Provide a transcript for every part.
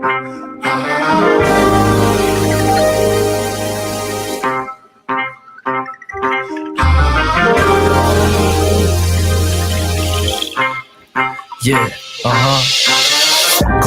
Yeah,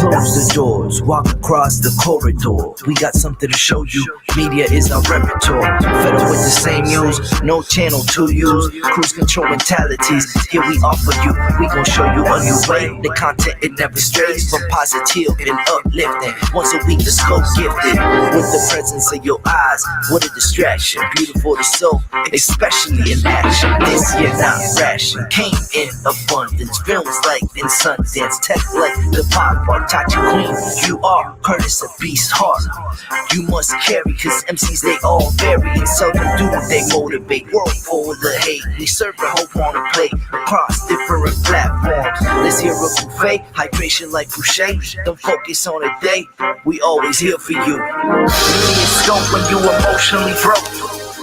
Close the doors, walk across the corridor. We got something to show you. Media is our repertoire. Fed up with the same news, no channel to use. Cruise control mentalities, here we offer you. We gon' show you a new way. The content, it never strays from positive and uplifting. Once a week, the scope gifted. With the presence of your eyes, what a distraction. Beautiful to soul, especially in action. This year not ration, came in abundance. Films like in Sundance, tech like the pop art. Tachi Queen, you are Curtis, a beast heart. You must carry, cause MCs they all vary. And seldom do they motivate. World full of hate, we serve a hope on a plate across different platforms. Let's hear a buffet, hydration like Boucher. Don't focus on a day, we always here for you. MediaScope when you emotionally broke.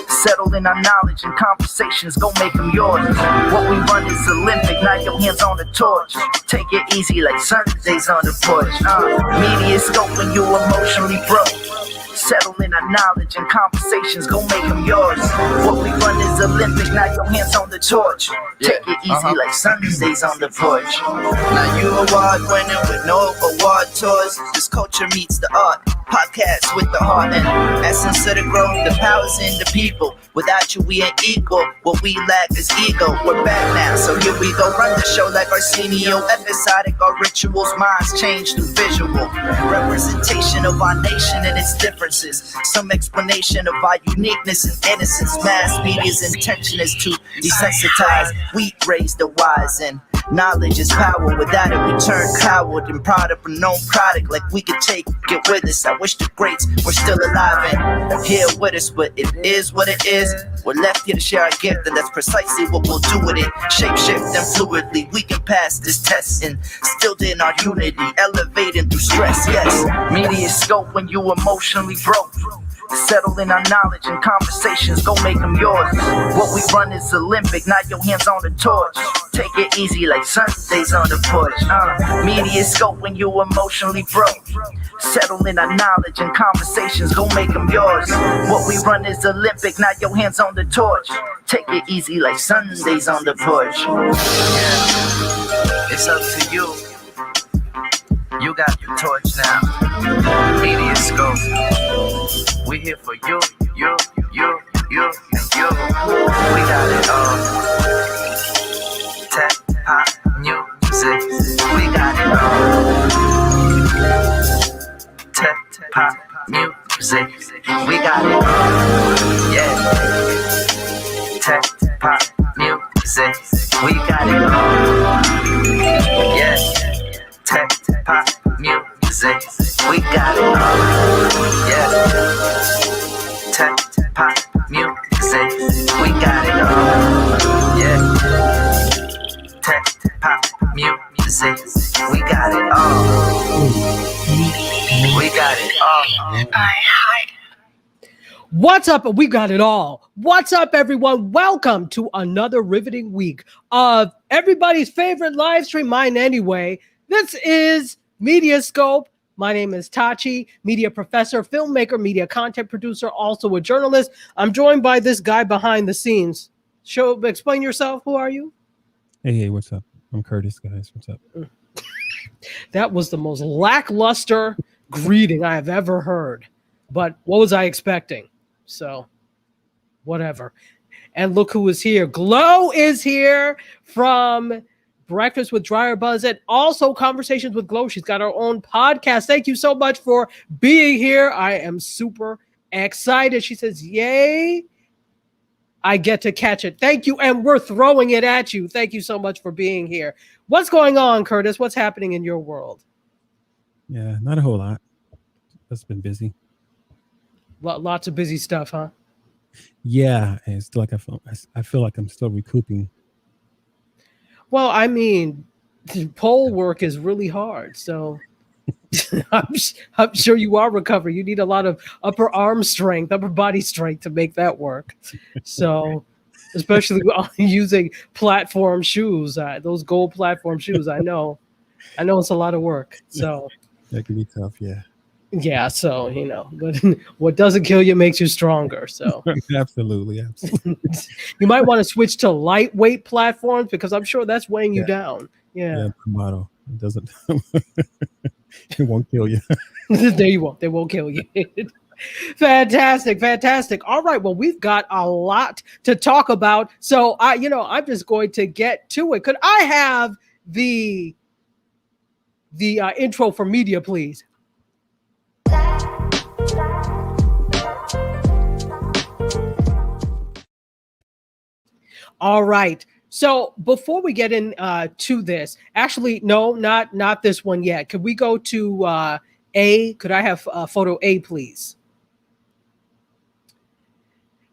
Settle in our knowledge and conversations, go make them yours. What we run is Olympic, now your hands on the torch. Take it easy like Sundays on the porch. MediaScope when you emotionally broke. Settle in our knowledge and conversations, go make them yours. What we run is Olympic, now your hands on the torch. Take it easy like Sundays on the porch. Now you award winning with no award tours. This culture meets the art. Podcast with the heart and essence of the growth. The power's in the people. Without you, we ain't equal. What we lack is ego. We're back now, so here we go. Run the show like Arsenio. Episodic, our rituals, minds change through visual. Representation of our nation and its differences. Some explanation of our uniqueness and innocence. Mass media's intention is to desensitize. We raise the wise and knowledge is power. Without it, we turn coward and proud of a known product. Like we could take it with us. I wish the greats were still alive and here with us, but it is what it is. We're left here to share our gift, and that's precisely what we'll do with it. Shape shift and fluidly, we can pass this test and still in our unity, elevating through stress. Yes, MediaScope when you emotionally broke. Settle in our knowledge and conversations, go make them yours. What we run is Olympic, not your hands on the torch. Take it easy like Sundays on the porch. MediaScope when you emotionally broke. Settle in our knowledge and conversations, go make them yours. What we run is Olympic, not your hands on the torch. Take it easy like Sundays on the porch. Yeah. It's up to you. You got the torch now. MediaScope. We here for you, and you. We got it all. Tech, pop, music. We got it all. Tech, pop, music. We got it all. Yeah. Tech, pop, music. We got it all. Yeah. Tech, pop, music. We got it all. Yeah. Tech, pop, music. We got it all. Yeah. Tech, pop, music. We got it all. We got it all. Hi. What's up? We got it all. What's up, everyone? Welcome to another riveting week of everybody's favorite live stream, mine anyway. This is MediaScope. My name is Tachi, media professor, filmmaker, media content producer, also a journalist. I'm joined by this guy behind the scenes. Explain yourself. Who are you? Hey, what's up? I'm Curtis, guys. What's up? That was the most lackluster greeting I have ever heard. But what was I expecting? So, whatever. And look who is here. Glow is here from Breakfast with Dryer Buzz and also Conversations with Glow. She's got her own podcast. Thank you so much for being here. I am super excited. She says, yay, I get to catch it. Thank you. And we're throwing it at you. Thank you so much for being here. What's going on, Curtis? What's happening in your world? Yeah, not a whole lot. It's been busy. Lots of busy stuff, huh? Yeah, and it's like I feel like I'm still recouping. Well, I mean, pole work is really hard, so I'm sure you are recovering. You need a lot of upper arm strength, upper body strength to make that work. So, especially using platform shoes, those gold platform shoes. I know it's a lot of work. So, That can be tough. Yeah. Yeah, so but what doesn't kill you makes you stronger. So Absolutely. you might want to switch to lightweight platforms because I'm sure that's weighing you Yeah. down. Yeah. Yeah. The motto. It doesn't. It won't kill you. There you won't. They won't kill you. Fantastic, fantastic. All right, well, we've got a lot to talk about, so I'm just going to get to it. Could I have the intro for media, please? All right. So before we get in to this, actually, no, not this one yet. Could we go to A? Could I have photo A, please?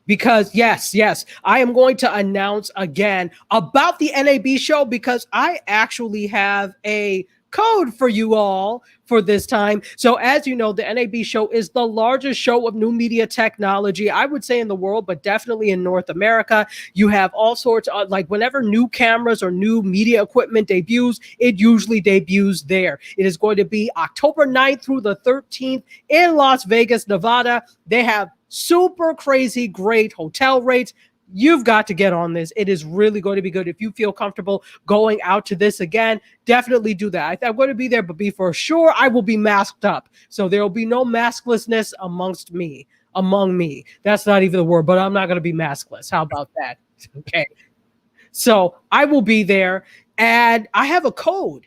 Because yes, I am going to announce again about the NAB show because I actually have a code for you all for this time. So as you know, the NAB show is the largest show of new media technology, I would say in the world, but definitely in North America. You have all sorts of, like, whenever new cameras or new media equipment debuts, it usually debuts there. It is going to be October 9th through the 13th in Las Vegas, Nevada. They have super crazy great hotel rates. You've got to get on this. It is really going to be good. If you feel comfortable going out to this again, definitely do that. I'm going to be there, but be for sure I will be masked up. So there will be no masklessness among me. That's not even the word, but I'm not going to be maskless. How about that? Okay. So I will be there, and I have a code.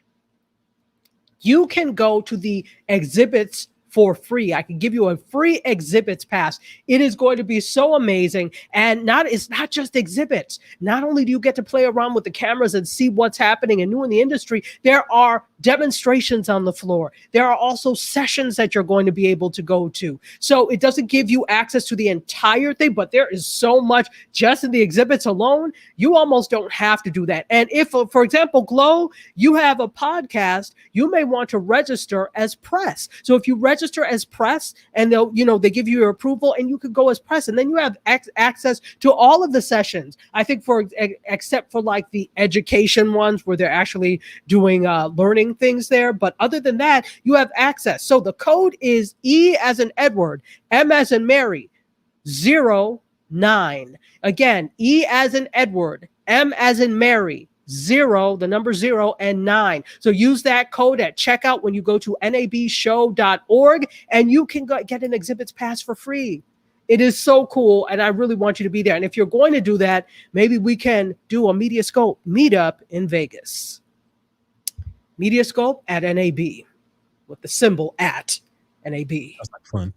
You can go to the exhibits for free. I can give you a free exhibits pass. It is going to be so amazing. And it's not just exhibits. Not only do you get to play around with the cameras and see what's happening and new in the industry, there are demonstrations on the floor. There are also sessions that you're going to be able to go to. So it doesn't give you access to the entire thing, but there is so much just in the exhibits alone. You almost don't have to do that. And if, for example, Glow, you have a podcast, you may want to register as press. So if you register as press, and they give you your approval, and you could go as press, and then you have access to all of the sessions. I think except for like the education ones where they're actually doing learning things there, but other than that, you have access. So the code is E as in Edward, M as in Mary, 09. Again, E as in Edward, M as in Mary, 0, the number 0, and 9. So use that code at checkout when you go to nabshow.org, and you can get an exhibits pass for free. It is so cool, and I really want you to be there. And if you're going to do that, maybe we can do a MediaScope meetup in Vegas. MediaScope at NAB with the symbol at NAB. That's like fun.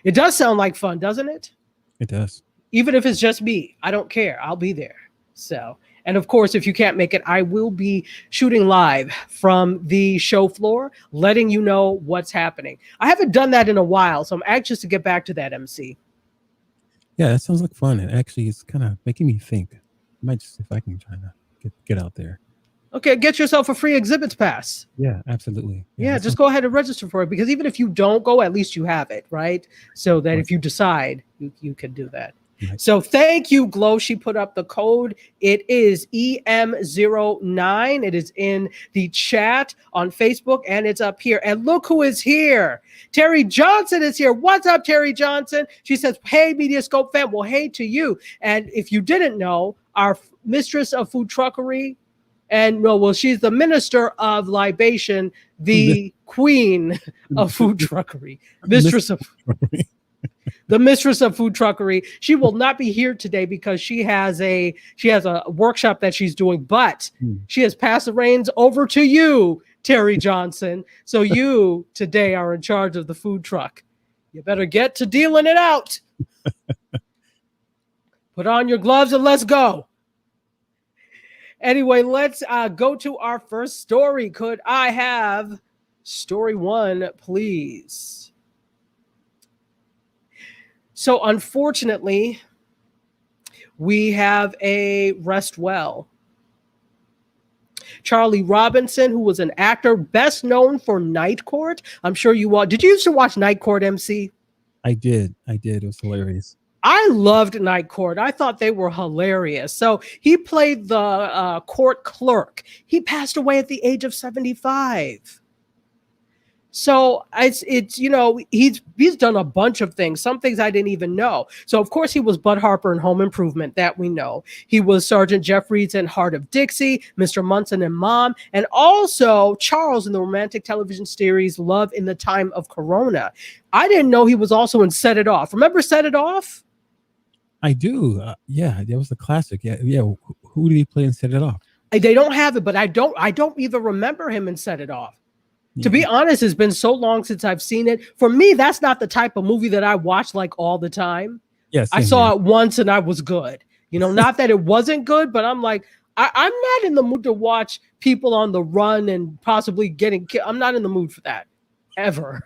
It does sound like fun, doesn't it? It does. Even if it's just me, I don't care. I'll be there. So, and of course, if you can't make it, I will be shooting live from the show floor, letting you know what's happening. I haven't done that in a while, so I'm anxious to get back to that, MC. Yeah, that sounds like fun. And actually, it's kind of making me think. I might just, if I can try to get out there. Okay, get yourself a free exhibits pass. Yeah, absolutely. Yeah, just go ahead and register for it, because even if you don't go, at least you have it, right? So that if you decide, you can do that. Right. So thank you, Glow. She put up the code. It is EM09. It is in the chat on Facebook, and it's up here. And look who is here. Terry Johnson is here. What's up, Terry Johnson? She says, hey, MediaScope fan. Well, hey to you. And if you didn't know, our mistress of food truckery, she's the minister of libation, the queen of food truckery, the mistress of food truckery. She will not be here today because she has a workshop that she's doing, but she has passed the reins over to you, Terry Johnson. So you today are in charge of the food truck. You better get to dealing it out. Put on your gloves and let's go. Anyway, let's go to our first story. Could I have story 1, please? So unfortunately, we have a rest well. Charlie Robinson, who was an actor best known for Night Court. I'm sure you all, did you used to watch Night Court, MC? I did. It was hilarious. I loved Night Court. I thought they were hilarious. So he played the court clerk. He passed away at the age of 75. So it's he's done a bunch of things, some things I didn't even know. So of course he was Bud Harper in Home Improvement, that we know. He was Sergeant Jeffries in Heart of Dixie, Mr. Munson in Mom, and also Charles in the romantic television series Love in the Time of Corona. I didn't know he was also in Set It Off. Remember Set It Off? I do. Yeah, that was the classic. Yeah, yeah. Who did he play and Set It Off? They don't have it, but I don't even remember him in Set It Off. Yeah. To be honest, it's been so long since I've seen it. For me, that's not the type of movie that I watch like all the time. Yes, I saw it once and I was good. Not that it wasn't good, but I'm like, I'm not in the mood to watch people on the run and possibly getting killed. I'm not in the mood for that ever,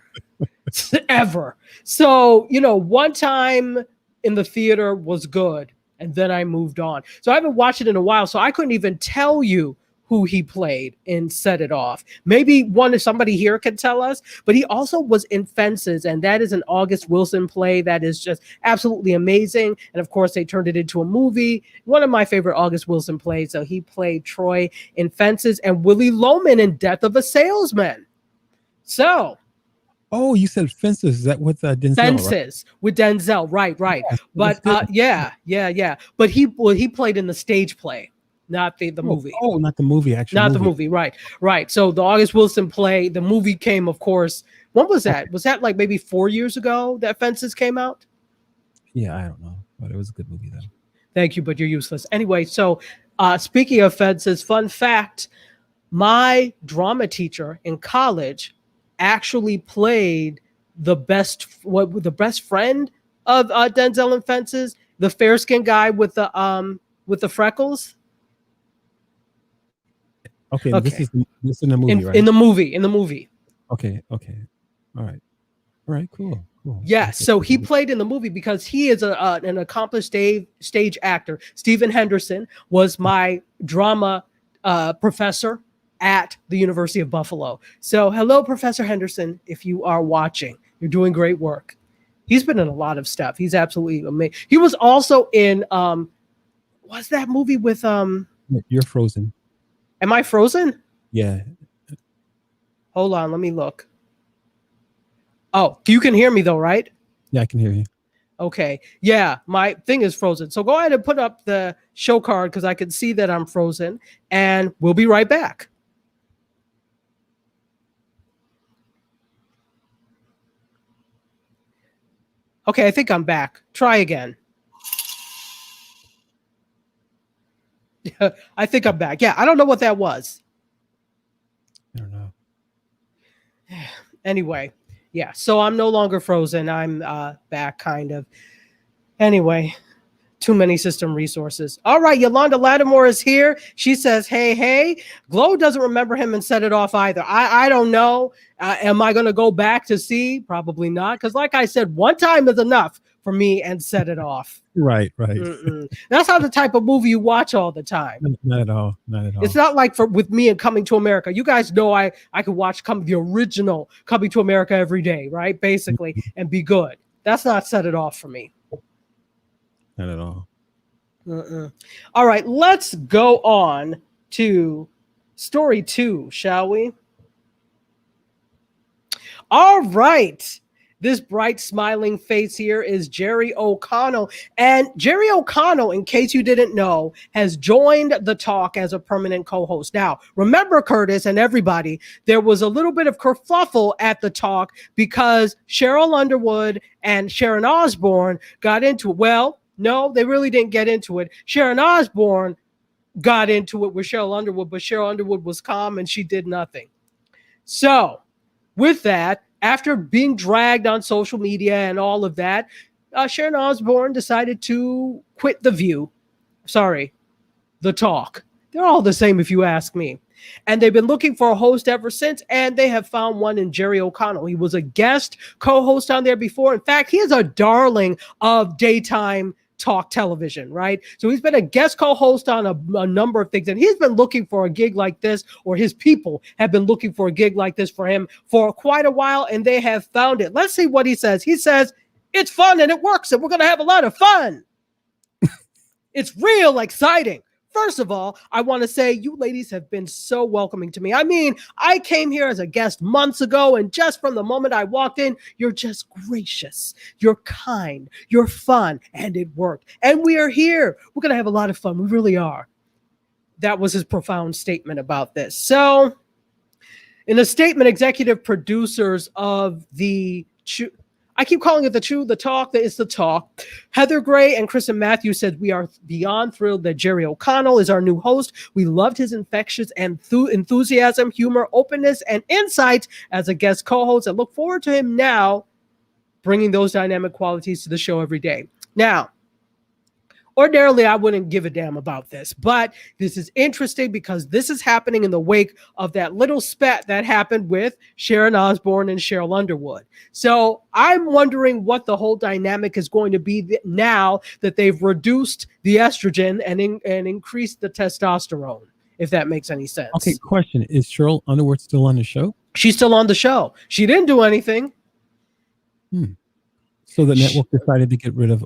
ever. So, one time in the theater was good, and then I moved on. So I haven't watched it in a while, so I couldn't even tell you who he played in Set It Off. Maybe somebody here could tell us, but he also was in Fences, and that is an August Wilson play that is just absolutely amazing. And of course, they turned it into a movie. One of my favorite August Wilson plays. So he played Troy in Fences and Willie Loman in Death of a Salesman. So. Oh, you said Fences. Is that with Denzel? Fences, right? With Denzel, right. Yeah, but yeah. But he played in the stage play. Not the movie. Oh, not the movie, actually. Not the movie, right. So the August Wilson play, the movie came, of course. When was that? Okay. Was that like maybe 4 years ago that Fences came out? Yeah, I don't know. But it was a good movie, though. Thank you, but you're useless. Anyway, so speaking of Fences, fun fact, my drama teacher in college actually played the best friend of Denzel in Fences, the fair-skinned guy with the freckles. Okay. This is in the movie, right? In the movie. Okay. All right. Cool. Yeah. So he played in the movie because he is an accomplished stage actor. Stephen Henderson was my drama professor at the University of Buffalo. So hello, Professor Henderson, if you are watching. You're doing great work. He's been in a lot of stuff. He's absolutely amazing. He was also in what's that movie with You're Frozen. Am I frozen? Yeah. Hold on, let me look. Oh, you can hear me though, right? Yeah, I can hear you. Okay. Yeah, my thing is frozen. So go ahead and put up the show card because I can see that I'm frozen, and we'll be right back. Okay, I think I'm back. Try again. I think I'm back. Yeah, I don't know what that was. I don't know. Anyway, yeah, so I'm no longer frozen. I'm back, kind of. Anyway, too many system resources. All right, Yolanda Lattimore is here. She says, hey. Glow doesn't remember him and Set It Off either. I don't know. Am I going to go back to see? Probably not, because like I said, one time is enough for me and Set It Off. Right. That's not the type of movie you watch all the time. Not at all. It's not like with me and Coming to America. You guys know I could watch the original Coming to America every day, right? Basically, and be good. That's not Set It Off for me. Not at all. All right, let's go on to story 2, shall we? All right. This bright, smiling face here is Jerry O'Connell. And Jerry O'Connell, in case you didn't know, has joined the talk as a permanent co-host. Now, remember, Curtis and everybody, there was a little bit of kerfuffle at the talk because Cheryl Underwood and Sharon Osbourne got into it. Well, no, they really didn't get into it. Sharon Osbourne got into it with Cheryl Underwood, but Cheryl Underwood was calm and she did nothing. So, with that, after being dragged on social media and all of that, Sharon Osbourne decided to quit The View. Sorry, The Talk. They're all the same if you ask me. And they've been looking for a host ever since, and they have found one in Jerry O'Connell. He was a guest co-host on there before. In fact, he is a darling of daytime talk television, right? So he's been a guest co-host on a number of things, and he's been looking for a gig like this, or his people have been looking for a gig like this for him for quite a while, and they have found it. Let's see what he says. He says, it's fun and it works, and we're going to have a lot of fun. It's real exciting. First of all, I want to say you ladies have been so welcoming to me. I mean, I came here as a guest months ago, and just from the moment I walked in, you're just gracious, you're kind, you're fun, and it worked. And we are here. We're going to have a lot of fun. We really are. That was his profound statement about this. So, in a statement, executive producers of the I keep calling it the talk. That is the talk. Heather Gray and Kristen Matthews said, we are beyond thrilled that Jerry O'Connell is our new host. We loved his infectious enthusiasm, humor, openness, and insight as a guest co-host, and look forward to him now bringing those dynamic qualities to the show every day. Now, ordinarily, I wouldn't give a damn about this, but this is interesting because this is happening in the wake of that little spat that happened with Sharon Osbourne and Cheryl Underwood. So I'm wondering what the whole dynamic is going to be now that they've reduced the estrogen and increased the testosterone, if that makes any sense. Okay, question. Is Cheryl Underwood still on the show? She's still on the show. She didn't do anything. So the network decided to get rid of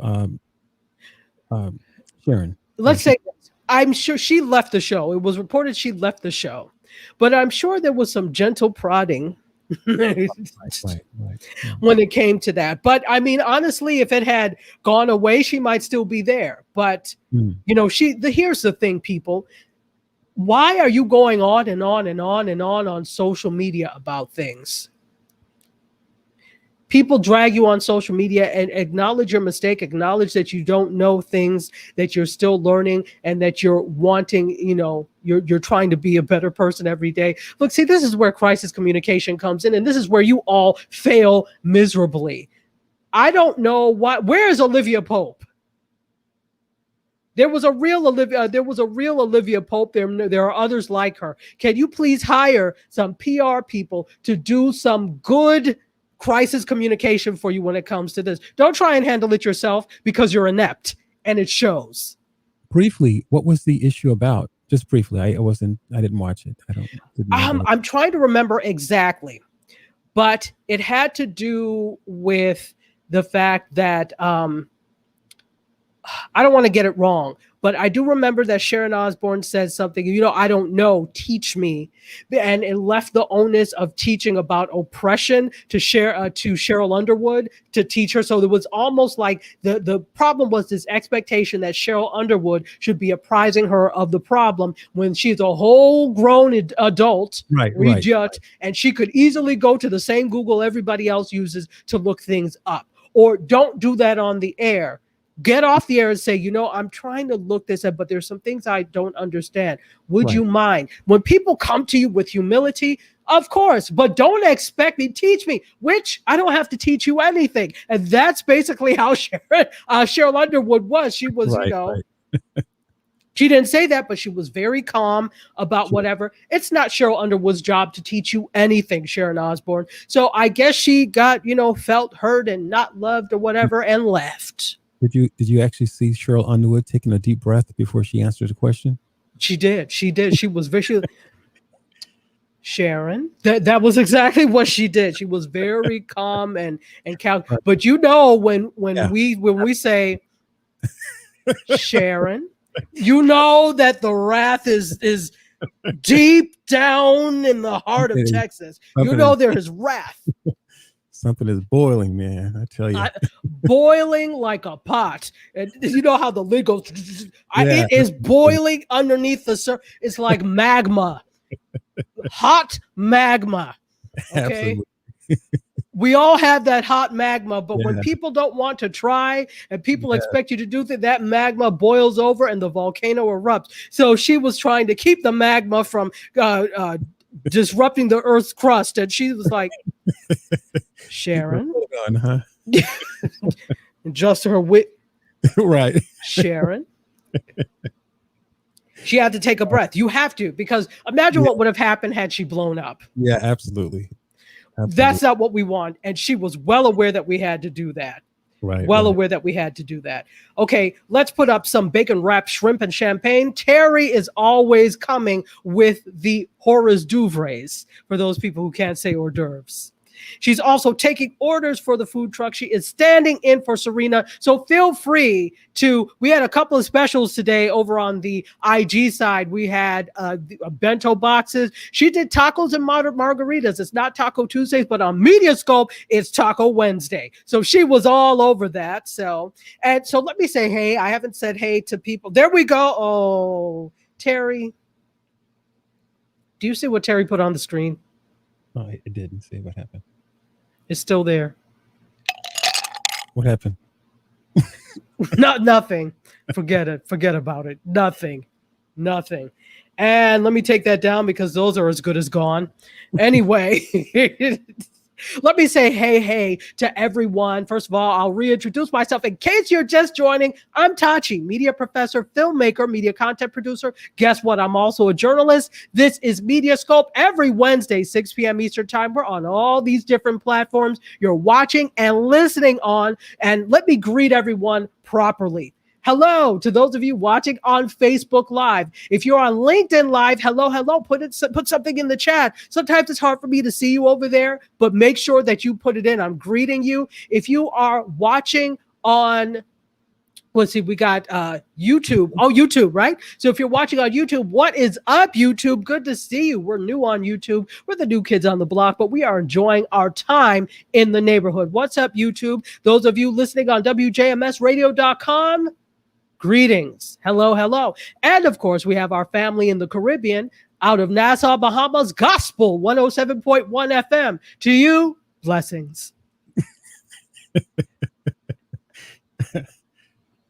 Sharon. Let's say this. I'm sure she left the show. It was reported she left the show, but I'm sure there was some gentle prodding Right. when it came to that. But I mean, honestly, if it had gone away, she might still be there. But you know, here's the thing, people. Why are you going on and on and on and on social media about things? People drag you on social media, and acknowledge your mistake, acknowledge that you don't know things, that you're still learning, and that you're wanting, you know, you're trying to be a better person every day. Look, see, this is where crisis communication comes in, and this is where you all fail miserably. I don't know where is Olivia Pope? There was a real Olivia Pope. There are others like her. Can you please hire some PR people to do some good crisis communication for you when it comes to this? Don't try and handle it yourself because you're inept, and it shows. Briefly, what was the issue about? Just briefly. I didn't watch it. I'm trying to remember exactly, but it had to do with the fact that I don't want to get it wrong, but I do remember that Sharon Osbourne said something, you know, I don't know, teach me. And it left the onus of teaching about oppression to Cheryl Underwood to teach her. So there was almost like the problem was this expectation that Cheryl Underwood should be apprising her of the problem when she's a whole grown adult, right. And she could easily go to the same Google everybody else uses to look things up. Or don't do that on the air. Get off the air and say, you know, I'm trying to look this up, but there's some things I don't understand. Would you mind? When people come to you with humility, of course, but don't expect me, teach me, which I don't have to teach you anything. And that's basically how Cheryl Underwood was. She was, she didn't say that, but she was very calm about whatever. It's not Cheryl Underwood's job to teach you anything, Sharon Osbourne. So I guess she got, you know, felt hurt and not loved or whatever and left. Did you actually see Cheryl Underwood taking a deep breath before she answered the question? She did. She was vicious. Sharon, that was exactly what she did. She was very calm and calm. But you know, when we say Sharon, you know that the wrath is deep down in the heart of Texas. You know there is wrath. Something is boiling, man. I tell you. Boiling like a pot. And you know how the lid goes. It is boiling underneath the surface. It's like magma. Hot magma. Okay. We all have that hot magma, but when people don't want to try and people expect you to do that magma boils over and the volcano erupts. So she was trying to keep the magma from disrupting the Earth's crust, and she was like, Sharon, just her wit, right? Sharon, she had to take a breath. You have to, because imagine what would have happened had she blown up. Yeah, absolutely. That's not what we want, and she was well aware that we had to do that. Aware that we had to do that. Okay, let's put up some bacon wrapped shrimp and champagne. Terry is always coming with the Horace Douvres for those people who can't say hors d'oeuvres. She's also taking orders for the food truck. She is standing in for Serena. So feel free to, we had a couple of specials today over on the IG side. We had bento boxes. She did tacos and margaritas. It's not Taco Tuesdays, but on MediaScope, it's Taco Wednesday. So she was all over that. So let me say, hey, I haven't said hey to people. There we go. Oh, Terry. Do you see what Terry put on the screen? Oh, I didn't see what happened. It's still there. What happened? Nothing. Forget it. Forget about it. Nothing. And let me take that down because those are as good as gone. Anyway, let me say hey to everyone. First of all, I'll reintroduce myself. In case you're just joining, I'm Tachi, media professor, filmmaker, media content producer. Guess what? I'm also a journalist. This is MediaScope. Every Wednesday, 6 p.m. Eastern time. We're on all these different platforms you're watching and listening on. And let me greet everyone properly. Hello to those of you watching on Facebook Live. If you're on LinkedIn Live, hello. Put something in the chat. Sometimes it's hard for me to see you over there, but make sure that you put it in. I'm greeting you. If you are watching on, let's see, we got YouTube. Oh, YouTube, right? So if you're watching on YouTube, what is up, YouTube? Good to see you. We're new on YouTube. We're the new kids on the block, but we are enjoying our time in the neighborhood. What's up, YouTube? Those of you listening on WJMSradio.com, greetings. Hello. And of course, we have our family in the Caribbean out of Nassau, Bahamas, Gospel 107.1 FM. To you, blessings.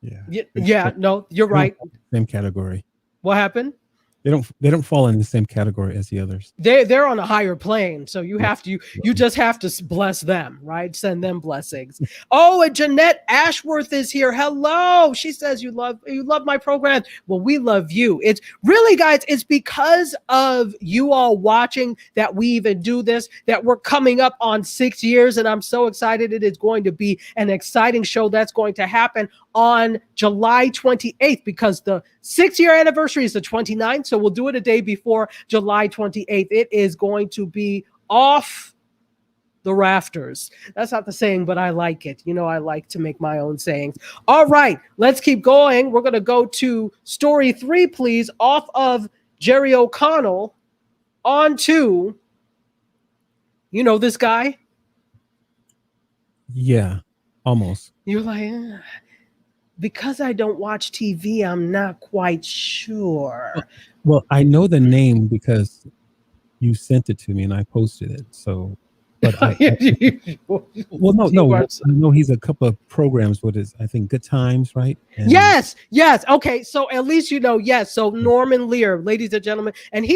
Yeah, no, you're right. Same category. What happened? They don't fall in the same category as the others. They're on a higher plane, so you just have to bless them, right? Send them blessings. Oh, and Jeanette Ashworth is here. Hello. She says you love my program. Well, we love you. It's really, guys, it's because of you all watching that we even do this, that we're coming up on 6 years, and I'm so excited. It is going to be an exciting show that's going to happen on July 28th because the 6-year anniversary is the 29th. So we'll do it a day before July 28th. It is going to be off the rafters. That's not the saying, but I like it. You know, I like to make my own sayings. All right, let's keep going. We're going to go to story 3, please, off of Jerry O'Connell on to, you know, this guy? Yeah, almost. You're like, because I don't watch TV, I'm not quite sure. Well, I know the name because you sent it to me and I posted it. So, but I know he's a couple of programs with his, I think, Good Times, right? And yes. Okay, so at least you know. Yes, so Norman Lear, ladies and gentlemen, and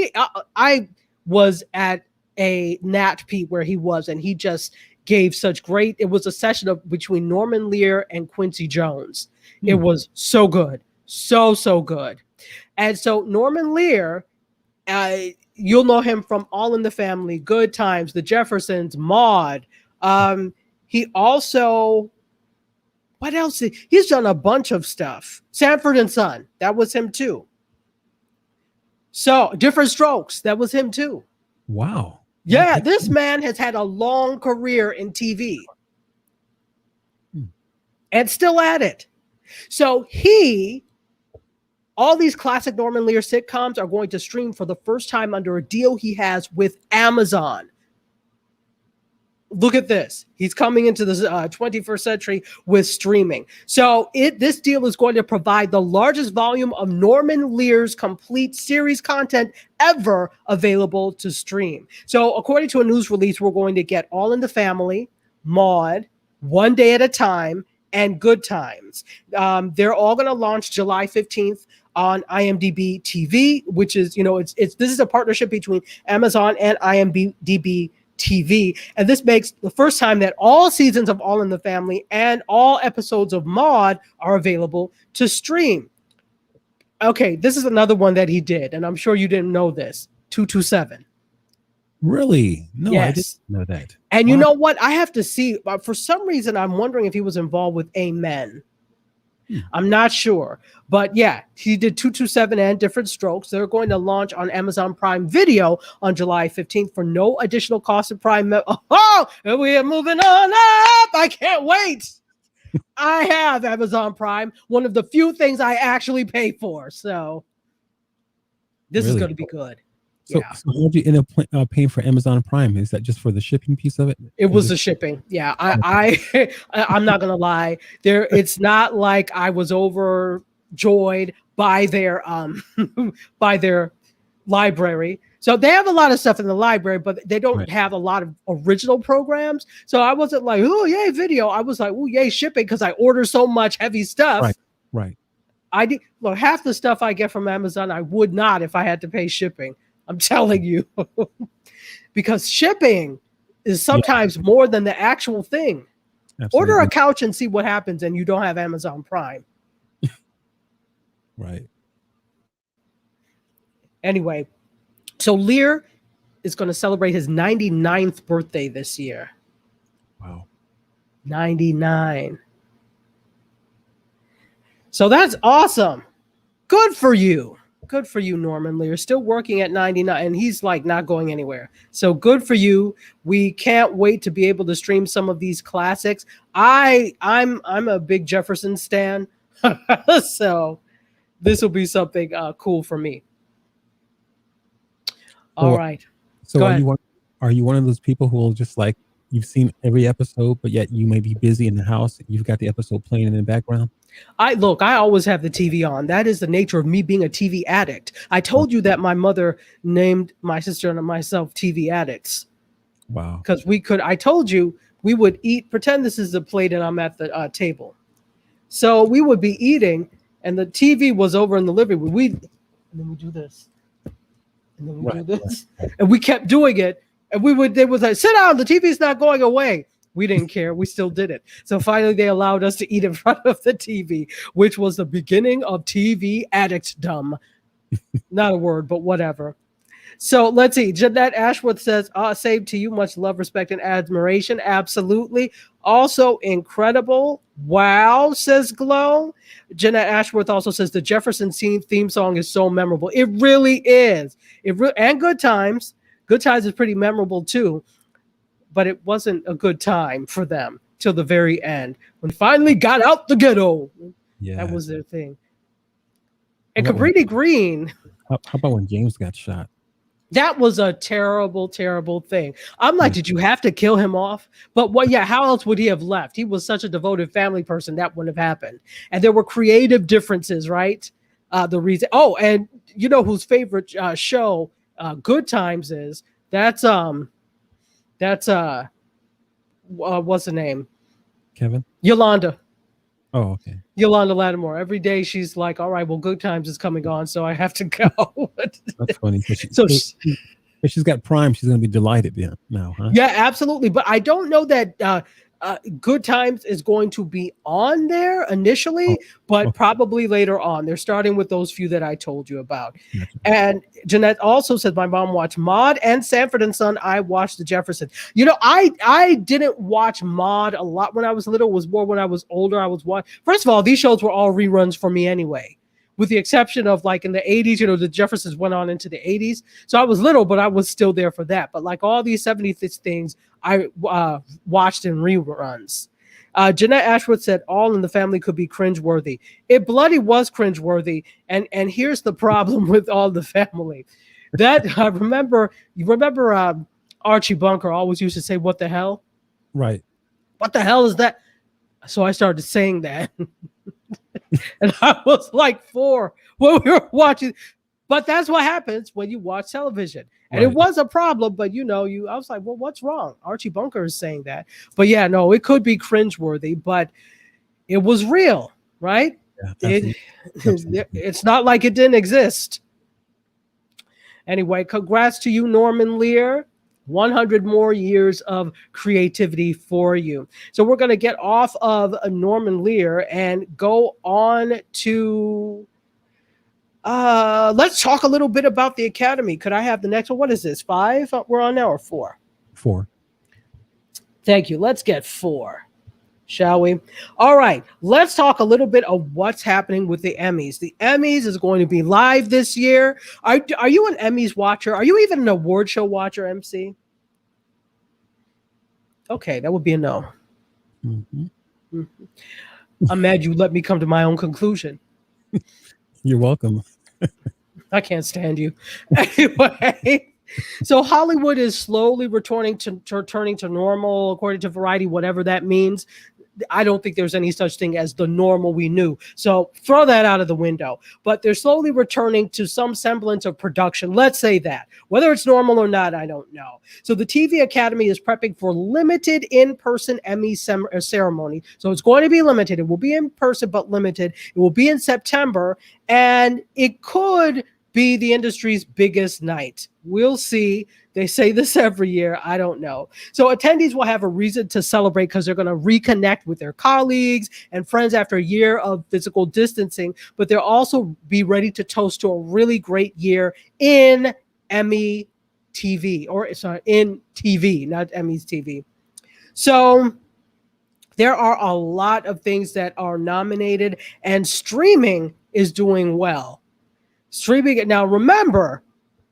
I was at a Nat Pete where he was, and he just gave such great. It was a session between Norman Lear and Quincy Jones. It was so good. So good. And so Norman Lear, you'll know him from All in the Family, Good Times, The Jeffersons, Maude. He also, what else? He's done a bunch of stuff. Sanford and Son, that was him too. So Different Strokes, that was him too. Wow. Yeah, this man has had a long career in TV and still at it. So all these classic Norman Lear sitcoms are going to stream for the first time under a deal he has with Amazon. Look at this. He's coming into the 21st century with streaming. So this deal is going to provide the largest volume of Norman Lear's complete series content ever available to stream. So according to a news release, we're going to get All in the Family, Maude, One Day at a Time, and Good Times. They're all going to launch July 15th on IMDb TV, which is, this is a partnership between Amazon and IMDb TV. And this makes the first time that all seasons of All in the Family and all episodes of Maude are available to stream. Okay, this is another one that he did, and I'm sure you didn't know this. 227. Really? No, yes. I didn't know that. And You know what? I have to see. For some reason, I'm wondering if he was involved with Amen. I'm not sure. But yeah, he did 227 and Different Strokes. They're going to launch on Amazon Prime Video on July 15th for no additional cost of Prime. Oh, and we are moving on up. I can't wait. I have Amazon Prime, one of the few things I actually pay for. So this is Really? going to be good. So, Yeah. so how did you end up paying for Amazon Prime? Is that just for the shipping piece of it? It was the shipping. Yeah. I'm not going to lie. It's not like I was overjoyed by their by their library. So they have a lot of stuff in the library, but they don't have a lot of original programs. So I wasn't like, oh, yay, video. I was like, oh, yay, shipping, because I order so much heavy stuff. Right. I did. Look, half the stuff I get from Amazon, I would not if I had to pay shipping. I'm telling you, because shipping is sometimes more than the actual thing. Absolutely. Order a couch and see what happens, and you don't have Amazon Prime. Right. Anyway, so Lear is going to celebrate his 99th birthday this year. Wow. 99. So that's awesome. Good for you. Good for you, Norman Lear. Still working at 99, and he's like not going anywhere. So good for you. We can't wait to be able to stream some of these classics. I'm a big Jefferson stan, so this will be something cool for me. All right. So are you one of those people who will just like, you've seen every episode, but yet you may be busy in the house, you've got the episode playing in the background? I always have the TV on. That is the nature of me being a TV addict. I told you that my mother named my sister and myself TV addicts. Wow. Because I told you we would eat, pretend this is the plate and I'm at the table. So we would be eating and the TV was over in the living room. And then we do this. And then we do this. And we kept doing it. And they was like, sit down, the TV's not going away. We didn't care. We still did it. So finally, they allowed us to eat in front of the TV, which was the beginning of TV addictdom. Not a word, but whatever. So let's see. Jeanette Ashworth says, save to you. Much love, respect, and admiration. Absolutely. Also incredible. Wow, says Glow. Jeanette Ashworth also says the Jefferson theme song is so memorable. It really is. And Good Times. Good Times is pretty memorable too. But it wasn't a good time for them till the very end when finally got out the ghetto. Yeah, that was their thing. And Cabrini Green. How about when James got shot? That was a terrible, terrible thing. I'm like, did you have to kill him off? But how else would he have left? He was such a devoted family person that wouldn't have happened. And there were creative differences, right? The reason. Oh, and you know whose favorite show Good Times is? That's what's the name? Kevin? Yolanda. Oh, okay. Yolanda Lattimore. Every day she's like, all right, well, Good Times is coming on, so I have to go. That's funny. If she's got Prime, she's going to be delighted now, huh? Yeah, absolutely. But I don't know that Good Times is going to be on there initially, but probably later on. They're starting with those few that I told you about. Gotcha. And Jeanette also said, my mom watched Maude and Sanford and Son. I watched the Jefferson. You know, I didn't watch Maude a lot when I was little. It was more when I was older. I was watching. First of all, these shows were all reruns for me anyway, with the exception of like in the 80s, you know, the Jeffersons went on into the 80s. So I was little, but I was still there for that. But like all these 70s things, I watched in reruns. Jeanette Ashworth said, all in the family could be cringeworthy. It bloody was cringeworthy. And here's the problem with All in the Family. That I remember, Archie Bunker always used to say, what the hell? Right. What the hell is that? So I started saying that. And I was like 4 when we were watching. But that's what happens when you watch television. And It was a problem, but I was like, well, what's wrong? Archie Bunker is saying that. But yeah, no, it could be cringeworthy, but it was real, right? Yeah, it's not like it didn't exist. Anyway, congrats to you, Norman Lear. 100 more years of creativity for you. So we're going to get off of Norman Lear and go on to let's talk a little bit about the Academy. Could I have the next one? What is this? 5 we're on now, or 4? 4. Thank you. Let's get 4. Shall we? All right. Let's talk a little bit of what's happening with the Emmys. The Emmys is going to be live this year. Are you an Emmys watcher? Are you even an award show watcher, MC? Okay, that would be a no. Mm-hmm. I'm mad you let me come to my own conclusion. You're welcome. I can't stand you. Anyway, so Hollywood is slowly returning to normal, according to Variety, whatever that means. I don't think there's any such thing as the normal we knew. So throw that out of the window. But they're slowly returning to some semblance of production. Let's say that. Whether it's normal or not, I don't know. So the TV Academy is prepping for limited in-person Emmy ceremony. So it's going to be limited. It will be in person, but limited. It will be in September. And it could be the industry's biggest night. We'll see. They say this every year. I don't know. So attendees will have a reason to celebrate because they're going to reconnect with their colleagues and friends after a year of physical distancing, but they'll also be ready to toast to a really great year in Emmy TV, or sorry, in TV, not Emmys TV. So there are a lot of things that are nominated, and streaming is doing well. Streaming, now remember,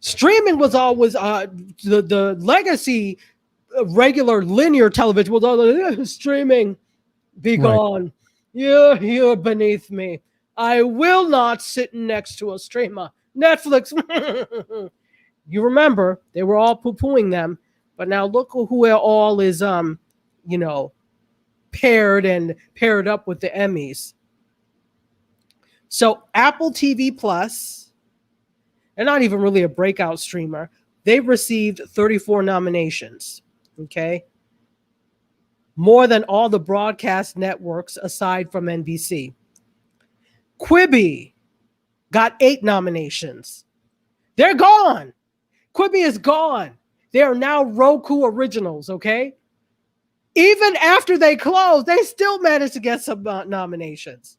streaming was always the legacy regular linear television was all streaming. Be gone. Right. You're beneath me. I will not sit next to a streamer. Netflix. You remember, they were all poo-pooing them, but now look who all is paired up with the Emmys. So Apple TV Plus, they're not even really a breakout streamer. They've received 34 nominations, okay? More than all the broadcast networks aside from NBC. Quibi got 8 nominations. They're gone. Quibi is gone. They are now Roku originals, okay? Even after they closed, they still managed to get some nominations.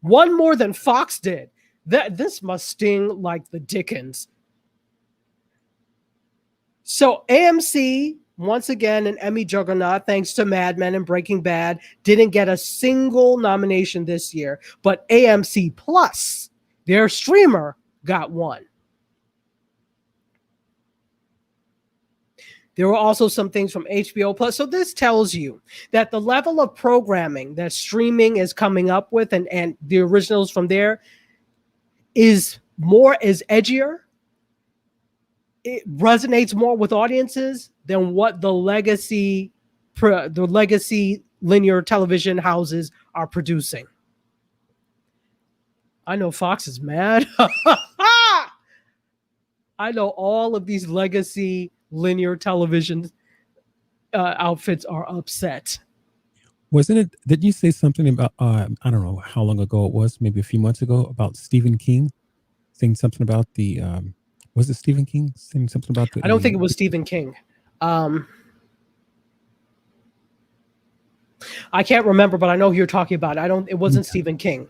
One more than Fox did. This must sting like the dickens. So AMC, once again, an Emmy juggernaut, thanks to Mad Men and Breaking Bad, didn't get a single nomination this year. But AMC Plus, their streamer, got one. There were also some things from HBO Plus. So this tells you that the level of programming that streaming is coming up with and the originals from there is edgier. It resonates more with audiences than what the legacy linear television houses are producing. I know Fox is mad. I know all of these legacy linear television outfits are upset. Wasn't it? Did you say something about? I don't know how long ago it was. Maybe a few months ago about Stephen King saying something about the. Was it Stephen King saying something about the? I don't think it was Stephen King. I can't remember, but I know who you're talking about. It wasn't Stephen King,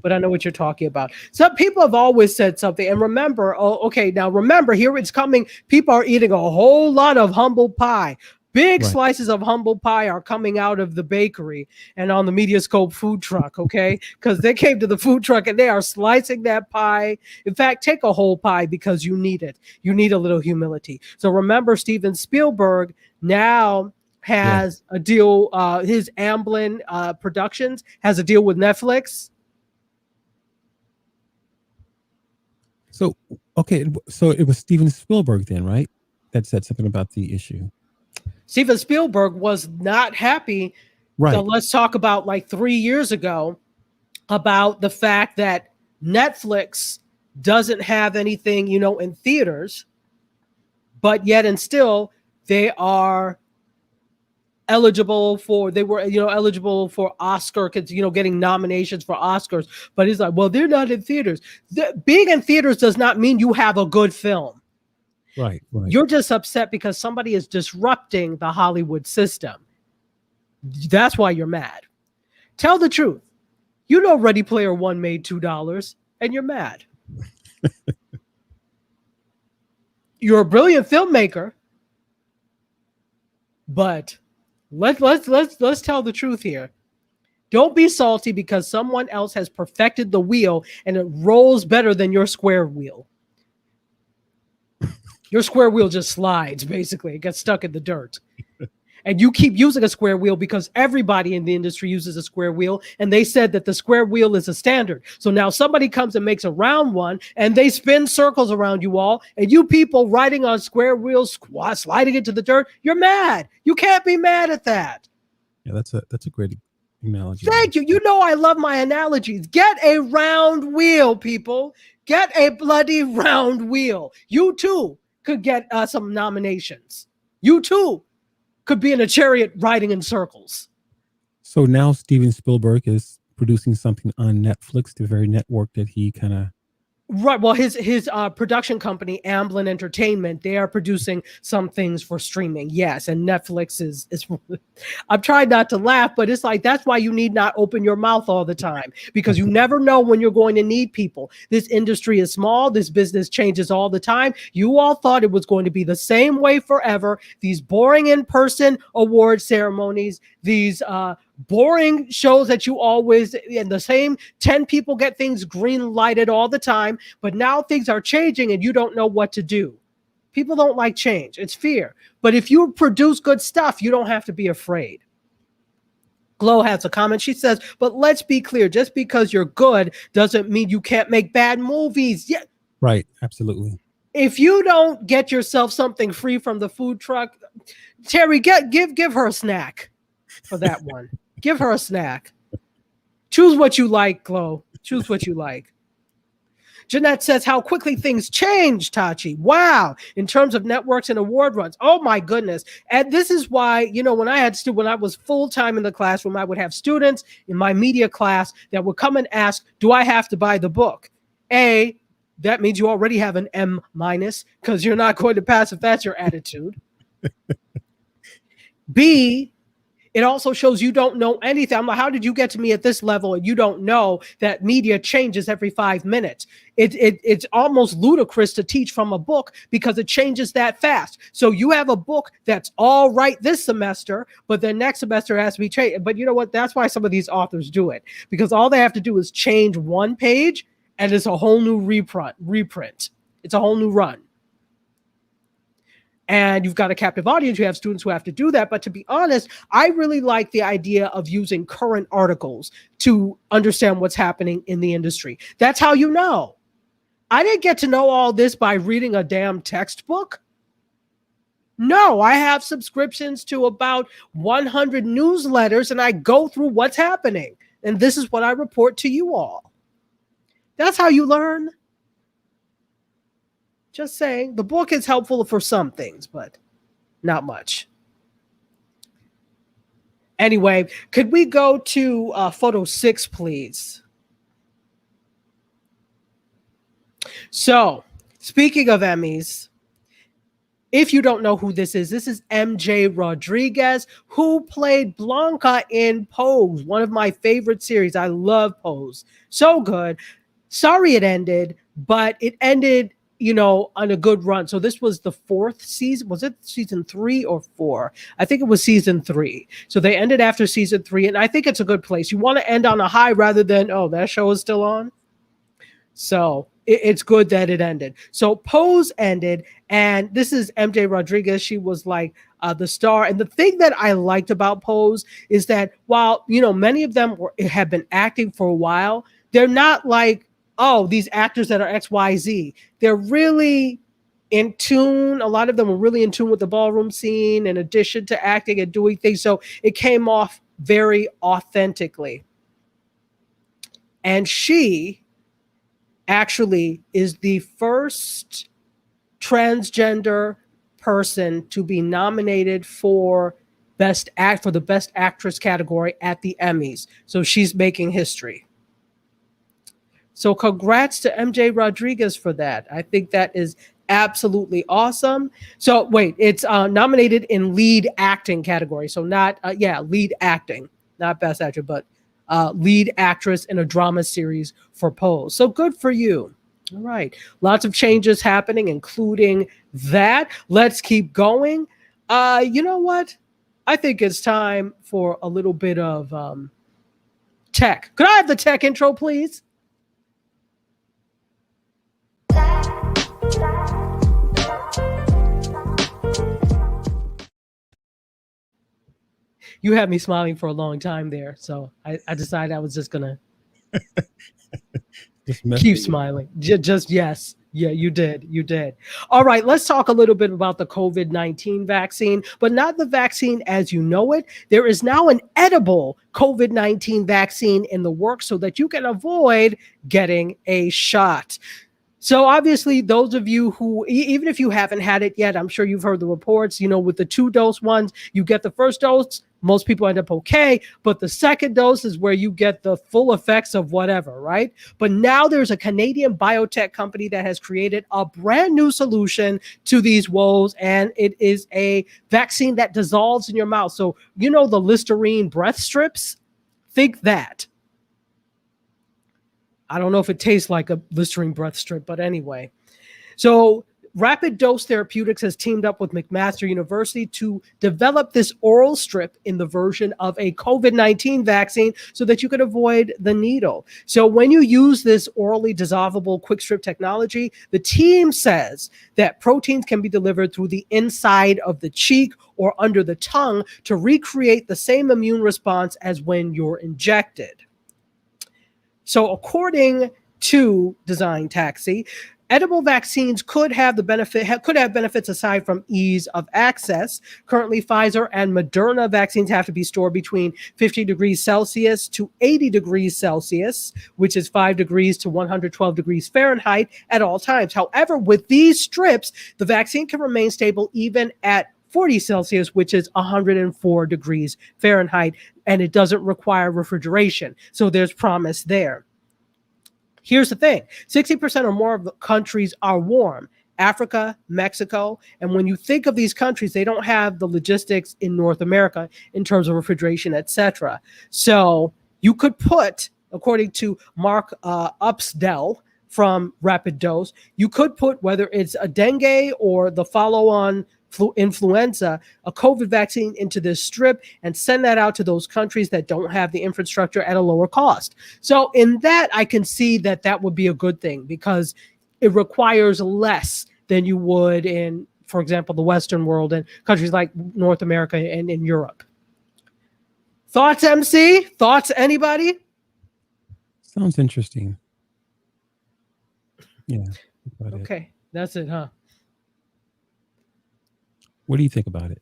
but I know what you're talking about. Some people have always said something. And remember, remember, here it's coming. People are eating a whole lot of humble pie. Big slices of humble pie are coming out of the bakery and on the MediaScope food truck, okay? Because they came to the food truck and they are slicing that pie. In fact, take a whole pie because you need it. You need a little humility. So remember, Steven Spielberg now has a deal. His Amblin Productions has a deal with Netflix. So, okay. So it was Steven Spielberg then, right? That said something about the issue. Steven Spielberg was not happy. Right. So let's talk about like 3 years ago about the fact that Netflix doesn't have anything, in theaters, but yet and still they are eligible for Oscar, getting nominations for Oscars. But he's like, well, they're not in theaters. Being in theaters does not mean you have a good film. Right. You're just upset because somebody is disrupting the Hollywood system. That's why you're mad. Tell the truth. Ready Player One made $2 and you're mad. You're a brilliant filmmaker, but Let's tell the truth here. Don't be salty because someone else has perfected the wheel and it rolls better than your square wheel. Your square wheel just slides, basically. It gets stuck in the dirt. And you keep using a square wheel because everybody in the industry uses a square wheel. And they said that the square wheel is a standard. So now somebody comes and makes a round one and they spin circles around you all. And you people riding on square wheels, sliding into the dirt, you're mad. You can't be mad at that. Yeah, that's a great analogy. Thank you. You know I love my analogies. Get a round wheel, people. Get a bloody round wheel. You too could get some nominations. You too could be in a chariot riding in circles. So now Steven Spielberg is producing something on Netflix, the very network that he kind of... Right. Well, his production company, Amblin Entertainment, they are producing some things for streaming. Yes. And Netflix is I'm trying not to laugh, but it's like, that's why you need not open your mouth all the time, because you never know when you're going to need people. This industry is small. This business changes all the time. You all thought it was going to be the same way forever. These boring in-person award ceremonies, these boring shows that you always, and the same 10 people get things green lighted all the time, but now things are changing and you don't know what to do. People don't like change. It's fear. But if you produce good stuff, you don't have to be afraid. Glow has a comment. She says, but let's be clear, just because you're good doesn't mean you can't make bad movies. Yeah. Right. Absolutely. If you don't get yourself something free from the food truck, Terry, give her a snack for that one. Give her a snack. Choose what you like, Glow. Choose what you like. Jeanette says, how quickly things change, Tachi. Wow. In terms of networks and award runs. Oh, my goodness. And this is why, you know, when I was full-time in the classroom, I would have students in my media class that would come and ask, do I have to buy the book? A, that means you already have an M- because you're not going to pass if that's your attitude. B, it also shows you don't know anything. I'm like, how did you get to me at this level and you don't know that media changes every 5 minutes? It's almost ludicrous to teach from a book because it changes that fast. So you have a book that's all right this semester, but then next semester has to be changed. But you know what? That's why some of these authors do it, because all they have to do is change one page and it's a whole new reprint. It's a whole new run. And you've got a captive audience. You have students who have to do that. But to be honest, I really like the idea of using current articles to understand what's happening in the industry. That's how you know. I didn't get to know all this by reading a damn textbook. No, I have subscriptions to about 100 newsletters and I go through what's happening. And this is what I report to you all. That's how you learn. Just saying, the book is helpful for some things, but not much. Anyway, could we go to photo 6, please? So, speaking of Emmys, if you don't know who this is MJ Rodriguez, who played Blanca in Pose, one of my favorite series. I love Pose. So good. Sorry it ended, but it ended, you know, on a good run. So this was the 4th season. Was it season 3 or 4? I think it was season 3. So they ended after season 3. And I think it's a good place. You want to end on a high rather than, oh, that show is still on. So it's good that it ended. So Pose ended. And this is MJ Rodriguez. She was like the star. And the thing that I liked about Pose is that while, you know, many of them have been acting for a while, they're not like, oh, these actors that are XYZ. They're really in tune. A lot of them were really in tune with the ballroom scene in addition to acting and doing things. So it came off very authentically. And she actually is the first transgender person to be nominated for the Best Actress category at the Emmys. So she's making history. So congrats to MJ Rodriguez for that. I think that is absolutely awesome. So wait, it's nominated in lead acting category. So not, lead acting, not best actor, but lead actress in a drama series for Pose. So good for you. All right. Lots of changes happening, including that. Let's keep going. You know what? I think it's time for a little bit of tech. Could I have the tech intro, please? You had me smiling for a long time there, so I decided I was just gonna keep smiling. Just yes. Yeah, you did. You did. All right, let's talk a little bit about the COVID-19 vaccine, but not the vaccine as you know it. There is now an edible COVID-19 vaccine in the works so that you can avoid getting a shot. So obviously, those of you who, even if you haven't had it yet, I'm sure you've heard the reports, with the 2-dose ones, you get the first dose, most people end up okay, but the second dose is where you get the full effects of whatever, right? But now there's a Canadian biotech company that has created a brand new solution to these woes, and it is a vaccine that dissolves in your mouth. So, the Listerine breath strips? Think that. I don't know if it tastes like a Listerine breath strip, but anyway. So Rapid Dose Therapeutics has teamed up with McMaster University to develop this oral strip in the version of a COVID-19 vaccine so that you could avoid the needle. So when you use this orally dissolvable quick strip technology, the team says that proteins can be delivered through the inside of the cheek or under the tongue to recreate the same immune response as when you're injected. So according to Design Taxi, edible vaccines could have benefits aside from ease of access. Currently, Pfizer and Moderna vaccines have to be stored between 50 degrees Celsius to 80 degrees Celsius, which is 5 degrees to 112 degrees Fahrenheit at all times. However, with these strips, the vaccine can remain stable even at 40 Celsius, which is 104 degrees Fahrenheit, and it doesn't require refrigeration. So there's promise there. Here's the thing. 60% or more of the countries are warm. Africa, Mexico. And when you think of these countries, they don't have the logistics in North America in terms of refrigeration, etc. So you could put, according to Mark Upsdell from Rapid Dose, you could put, whether it's a dengue or the follow-on influenza, a COVID vaccine into this strip and send that out to those countries that don't have the infrastructure at a lower cost. So in that, I can see that would be a good thing because it requires less than you would in, for example, the Western world and countries like North America and in Europe. Thoughts, MC? Thoughts, anybody? Sounds interesting. Yeah. Okay, that's it, huh? What do you think about it?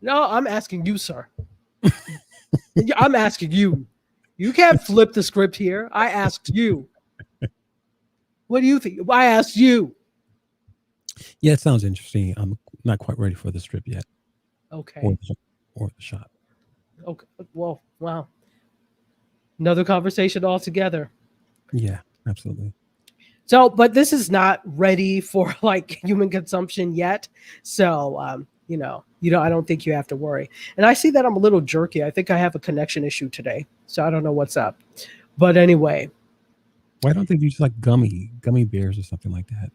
No, I'm asking you, sir. I'm asking you. You can't flip the script here. I asked you. What do you think? I asked you. Yeah, it sounds interesting. I'm not quite ready for the strip yet. Okay. Or the shot. Okay. Well, wow. Another conversation altogether. Yeah, absolutely. So, but this is not ready for like human consumption yet. So, I don't think you have to worry. And I see that I'm a little jerky. I think I have a connection issue today. So I don't know what's up. But anyway. Why don't they use like gummy bears or something like that?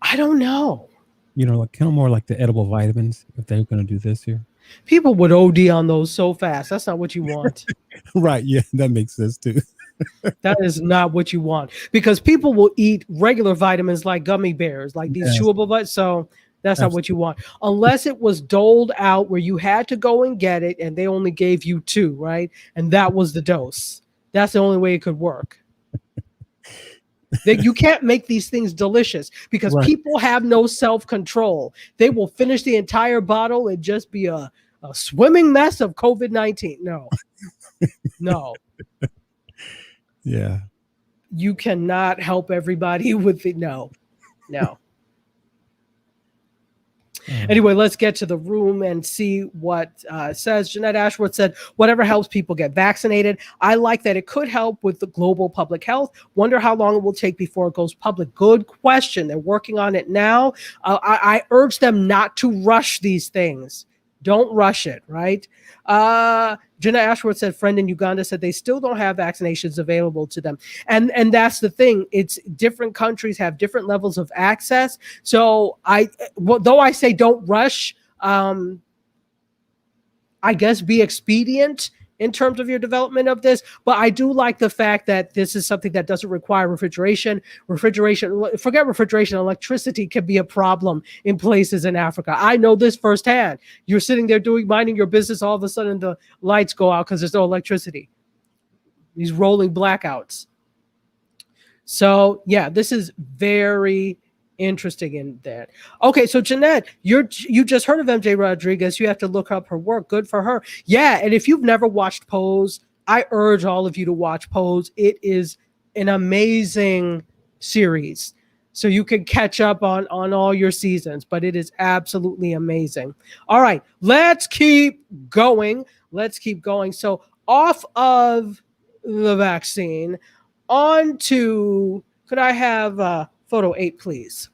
I don't know. Like kind of more like the edible vitamins if they're going to do this here. People would OD on those so fast. That's not what you want. Right. Yeah, that makes sense too. That is not what you want because people will eat regular vitamins like gummy bears, like these chewable vitamins. So that's not what you want, unless it was doled out where you had to go and get it and they only gave you 2, right? And that was the dose. That's the only way it could work. You can't make these things delicious because people have no self-control. They will finish the entire bottle and just be a swimming mess of COVID-19. No. Yeah. You cannot help everybody with it. No. Anyway, let's get to the room and see what says. Jeanette Ashworth said, whatever helps people get vaccinated. I like that it could help with the global public health. Wonder how long it will take before it goes public. Good question. They're working on it now. I urge them not to rush these things. Don't rush it, right? Jenna Ashworth said, friend in Uganda said they still don't have vaccinations available to them. And that's the thing. It's different countries have different levels of access. So though I say don't rush, I guess, be expedient in terms of your development of this. But I do like the fact that this is something that doesn't require refrigeration. Forget refrigeration, electricity can be a problem in places in Africa. I know this firsthand. You're sitting there minding your business, all of a sudden the lights go out because there's no electricity. These rolling blackouts. So yeah, this is very interesting in that. Okay, so Jeanette, you just heard of MJ Rodriguez. You have to look up her work. Good for her. Yeah, and if you've never watched Pose, I urge all of you to watch Pose. It is an amazing series. So you can catch up on all your seasons, but it is absolutely amazing. All right, let's keep going. So off of the vaccine, on to, could I have photo 8, please?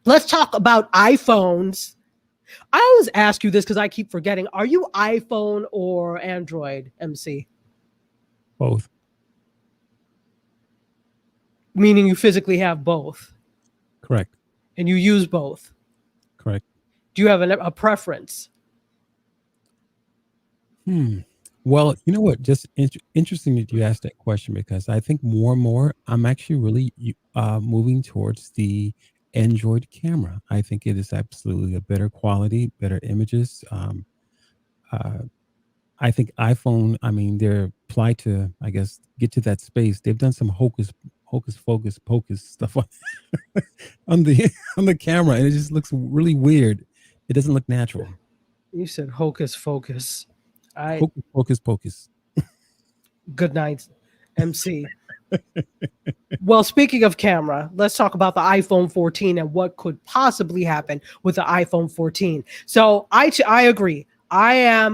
Let's talk about iPhones. I always ask you this because I keep forgetting. Are you iPhone or Android, MC? Both. Meaning you physically have both. Correct. And you use both. Correct. Do you have a preference? Well, you know what? Just interesting that you asked that question, because I think more and more I'm actually really moving towards the Android camera. I think it is absolutely a better quality, better images. I think iPhone, I mean, they're applied to, I guess, get to that space. They've done some hocus pocus stuff on the camera, and it just looks really weird. It doesn't look natural. You said hocus focus. Hocus pocus. Good night, MC. Well, speaking of camera, let's talk about the iPhone 14 and what could possibly happen with the iPhone 14. So I agree.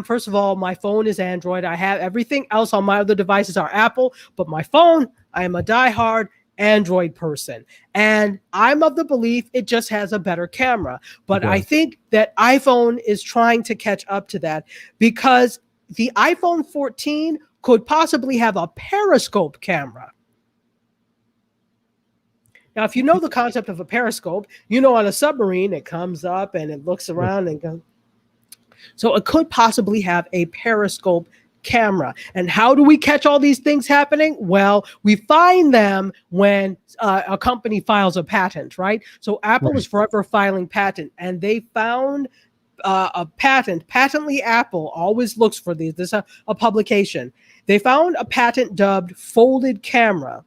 First of all, my phone is Android. I have everything else on my other devices are Apple, but my phone, I am a diehard Android person. And I'm of the belief it just has a better camera. But I think that iPhone is trying to catch up to that, because the iPhone 14 could possibly have a periscope camera. Now, if you know the concept of a periscope, you know on a submarine, it comes up and it looks around and goes. So it could possibly have a periscope camera. And how do we catch all these things happening? Well, we find them when a company files a patent, right? So Apple is forever filing patent, and they found a patent. Patently Apple always looks for these. This is a publication. They found a patent dubbed folded camera,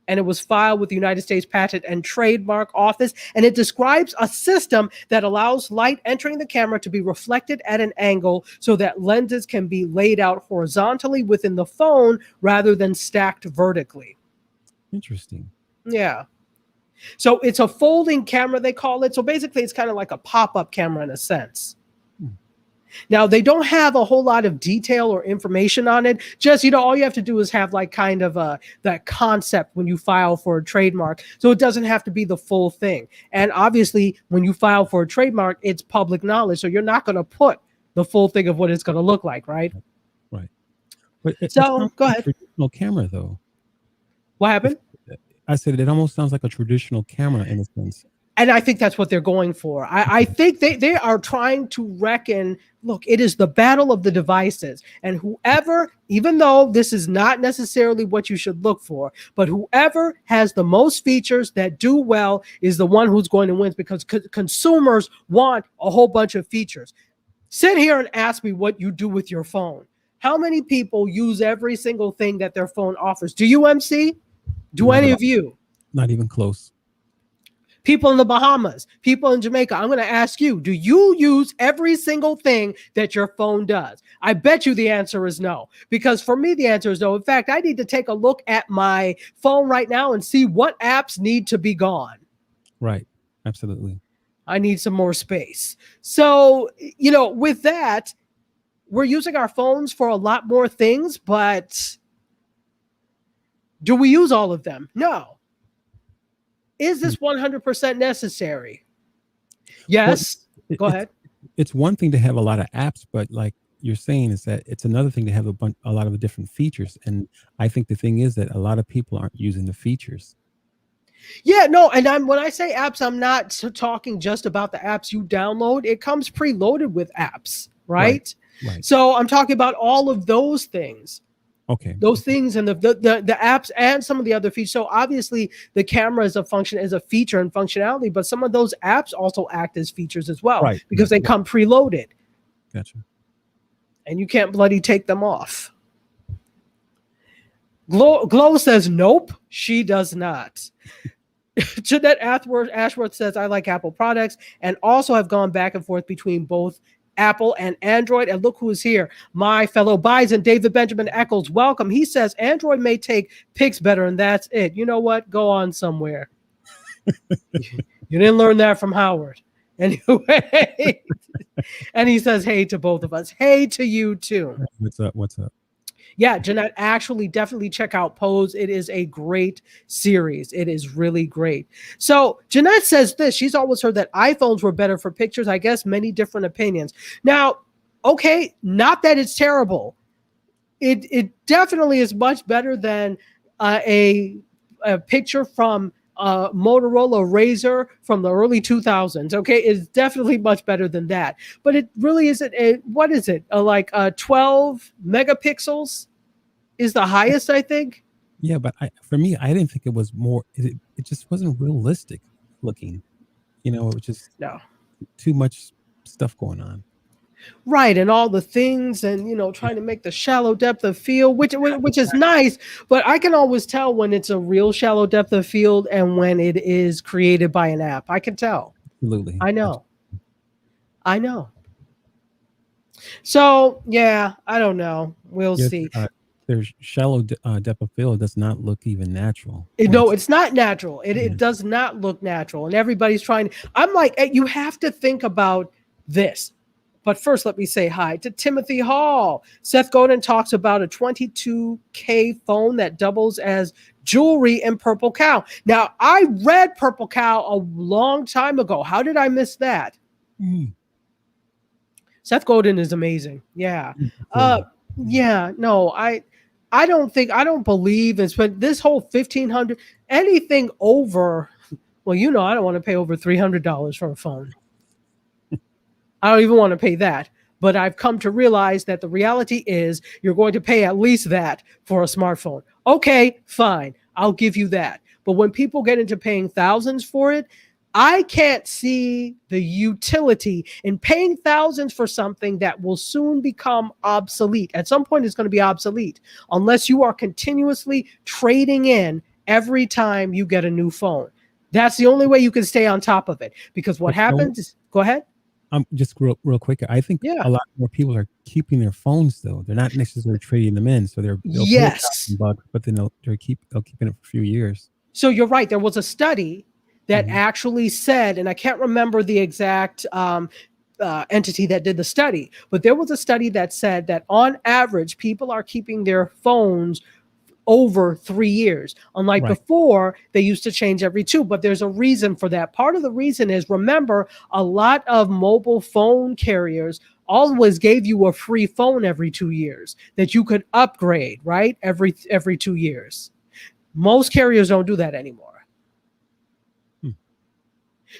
and it was filed with the United States Patent and Trademark Office, and it describes a system that allows light entering the camera to be reflected at an angle so that lenses can be laid out horizontally within the phone rather than stacked vertically. Interesting. Yeah. So it's a folding camera, they call it. So basically, it's kind of like a pop-up camera in a sense. Now, they don't have a whole lot of detail or information on it. Just, all you have to do is have like kind of that concept when you file for a trademark. So it doesn't have to be the full thing. And obviously, when you file for a trademark, it's public knowledge. So you're not going to put the full thing of what it's going to look like, right? Right. But so go ahead. Traditional camera, though. What happened? I said it almost sounds like a traditional camera in a sense. And I think that's what they're going for. I think they are trying to reckon, look, it is the battle of the devices. And whoever, even though this is not necessarily what you should look for, but whoever has the most features that do well is the one who's going to win, because consumers want a whole bunch of features. Sit here and ask me what you do with your phone. How many people use every single thing that their phone offers? Do you, MC? Do any of you? Not even close. People in the Bahamas, people in Jamaica, I'm going to ask you, do you use every single thing that your phone does? I bet you the answer is no, because for me, the answer is no. In fact, I need to take a look at my phone right now and see what apps need to be gone. Right. Absolutely. I need some more space. So, with that, we're using our phones for a lot more things, but do we use all of them? No. Is this 100% necessary? Yes. Go ahead. It's one thing to have a lot of apps, but like you're saying, is that it's another thing to have a lot of different features. And I think the thing is that a lot of people aren't using the features. Yeah, no. And when I say apps, I'm not talking just about the apps you download. It comes preloaded with apps. right? Right. So I'm talking about all of those things. Okay. Those things and the apps and some of the other features. So obviously the camera is a feature and functionality, but some of those apps also act as features as well Right. because they come preloaded Gotcha. and you can't bloody take them off. Glow says nope, she does not. Jeanette Ashworth says I like Apple products and also have gone back and forth between both Apple and Android. And look who is here. My fellow Bison, David Benjamin Eccles. Welcome. He says Android may take pics better, and that's it. You know what? Go on somewhere. You didn't learn that from Howard. Anyway. And he says, hey to both of us. Hey to you too. What's up? What's up? Yeah, Jeanette, actually definitely check out Pose. It is a great series. It is really great. So Jeanette says this. She's always heard that iPhones were better for pictures. I guess many different opinions. Now, okay, not that it's terrible. It definitely is much better than a picture from Motorola Razr from the early 2000s. Okay, it's definitely much better than that. But it really isn't. What is it? 12 megapixels is the highest, I think. Yeah, but for me, I didn't think it was more. It just wasn't realistic looking. It was just No. too much stuff going on. Right, and all the things, and trying to make the shallow depth of field, which is nice, but I can always tell when it's a real shallow depth of field and when it is created by an app. I can tell. Absolutely. I know. So yeah, I don't know. We'll see. There's shallow depth of field does not look even natural. No, it's not natural. It does not look natural, and everybody's trying. I'm like, you have to think about this. But first, let me say hi to Timothy Hall. Seth Godin talks about a $22K phone that doubles as jewelry in Purple Cow. Now, I read Purple Cow a long time ago. How did I miss that? Seth Godin is amazing. Yeah. Yeah. No, I don't believe in spend this whole $1,500, anything over. Well, I don't want to pay over $300 for a phone. I don't even want to pay that. But I've come to realize that the reality is you're going to pay at least that for a smartphone. Okay, fine. I'll give you that. But when people get into paying thousands for it, I can't see the utility in paying thousands for something that will soon become obsolete. At some point, it's going to be obsolete unless you are continuously trading in every time you get a new phone. That's the only way you can stay on top of it. Because what happens is, go ahead. Just real quick. I think a lot more people are keeping their phones though. They're not necessarily trading them in, so they'll pay $1,000, but then they'll keep it for a few years. So you're right. There was a study that actually said, and I can't remember the exact entity that did the study, but there was a study that said that on average, people are keeping their phones over 3 years. Unlike before, they used to change every 2, but there's a reason for that. Part of the reason is, remember, a lot of mobile phone carriers always gave you a free phone every 2 years that you could upgrade, right? Every 2 years. Most carriers don't do that anymore.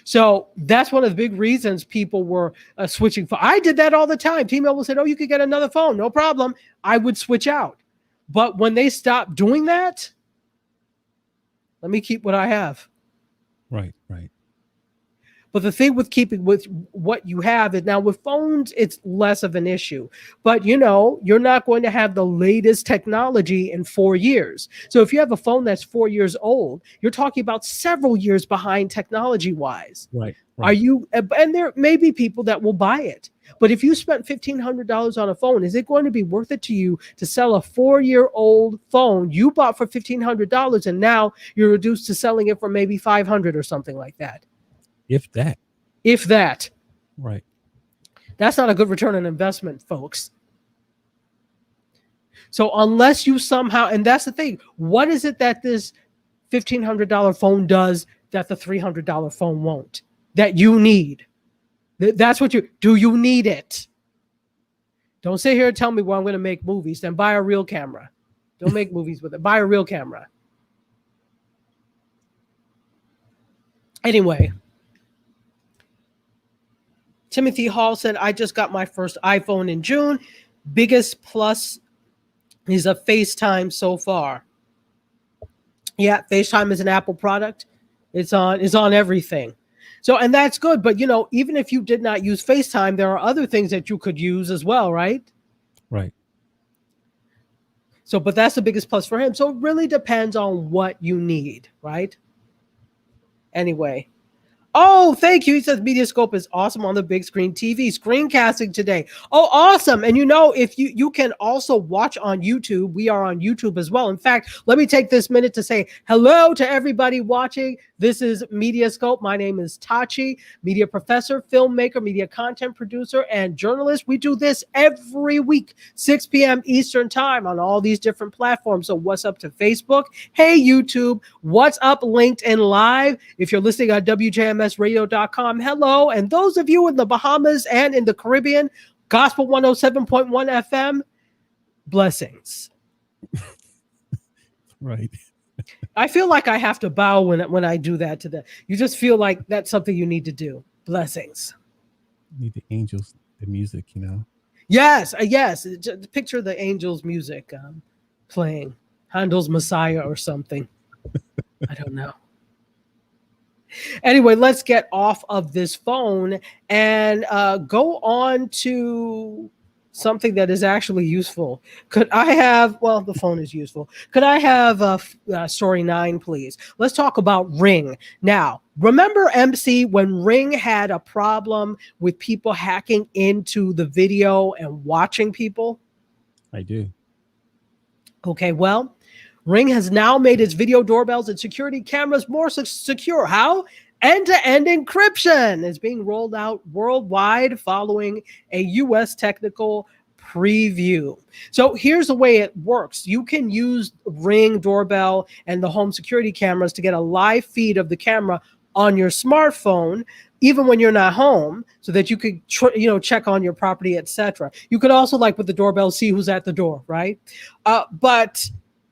So that's one of the big reasons people were switching. I did that all the time. T-Mobile said, oh, you could get another phone. No problem. I would switch out. But when they stopped doing that, let me keep what I have. Right. But the thing with keeping with what you have is now with phones, it's less of an issue. But, you're not going to have the latest technology in 4 years. So if you have a phone that's 4 years old, you're talking about several years behind technology-wise. Right. Are you? And there may be people that will buy it. But if you spent $1,500 on a phone, is it going to be worth it to you to sell a 4-year-old phone you bought for $1,500 and now you're reduced to selling it for maybe $500 or something like that? If that. Right. That's not a good return on investment, folks. So unless you somehow, and that's the thing, what is it that this $1,500 phone does that the $300 phone won't? That you need? That's what do you need it? Don't sit here and tell me, well, I'm going to make movies. Then buy a real camera. Don't make movies with it. Buy a real camera. Anyway. Timothy Hall said, I just got my first iPhone in June. Biggest plus is a FaceTime so far. Yeah, FaceTime is an Apple product. It's on everything. So, and that's good. But, even if you did not use FaceTime, there are other things that you could use as well, right? Right. So, but that's the biggest plus for him. So it really depends on what you need, right? Anyway. Oh, thank you. He says MediaScope is awesome on the big screen TV screencasting today. Oh, awesome. And if you can also watch on YouTube, we are on YouTube as well. In fact, let me take this minute to say hello to everybody watching. This is MediaScope. My name is Tachi, media professor, filmmaker, media content producer, and journalist. We do this every week, 6 p.m. Eastern time on all these different platforms. So what's up to Facebook? Hey, YouTube. What's up, LinkedIn Live? If you're listening on WJMSradio.com, hello. And those of you in the Bahamas and in the Caribbean, Gospel 107.1 FM, blessings. Right. I feel like I have to bow when I do that to them. You just feel like that's something you need to do. Blessings. You need the angels, the music, Yes, yes. Just picture the angels' music playing. Handel's Messiah or something. I don't know. Anyway, let's get off of this phone and go on to something that is actually useful. Could I have, the phone is useful. Could I have story 9, please? Let's talk about Ring. Now, remember, MC, when Ring had a problem with people hacking into the video and watching people? I do. Okay, well, Ring has now made its video doorbells and security cameras more secure. How? End-to-end encryption is being rolled out worldwide following a U.S. technical preview. So here's the way it works. You can use Ring doorbell and the home security cameras to get a live feed of the camera on your smartphone, even when you're not home, so that you could check on your property, etc. You could also, like with the doorbell, see who's at the door, right? But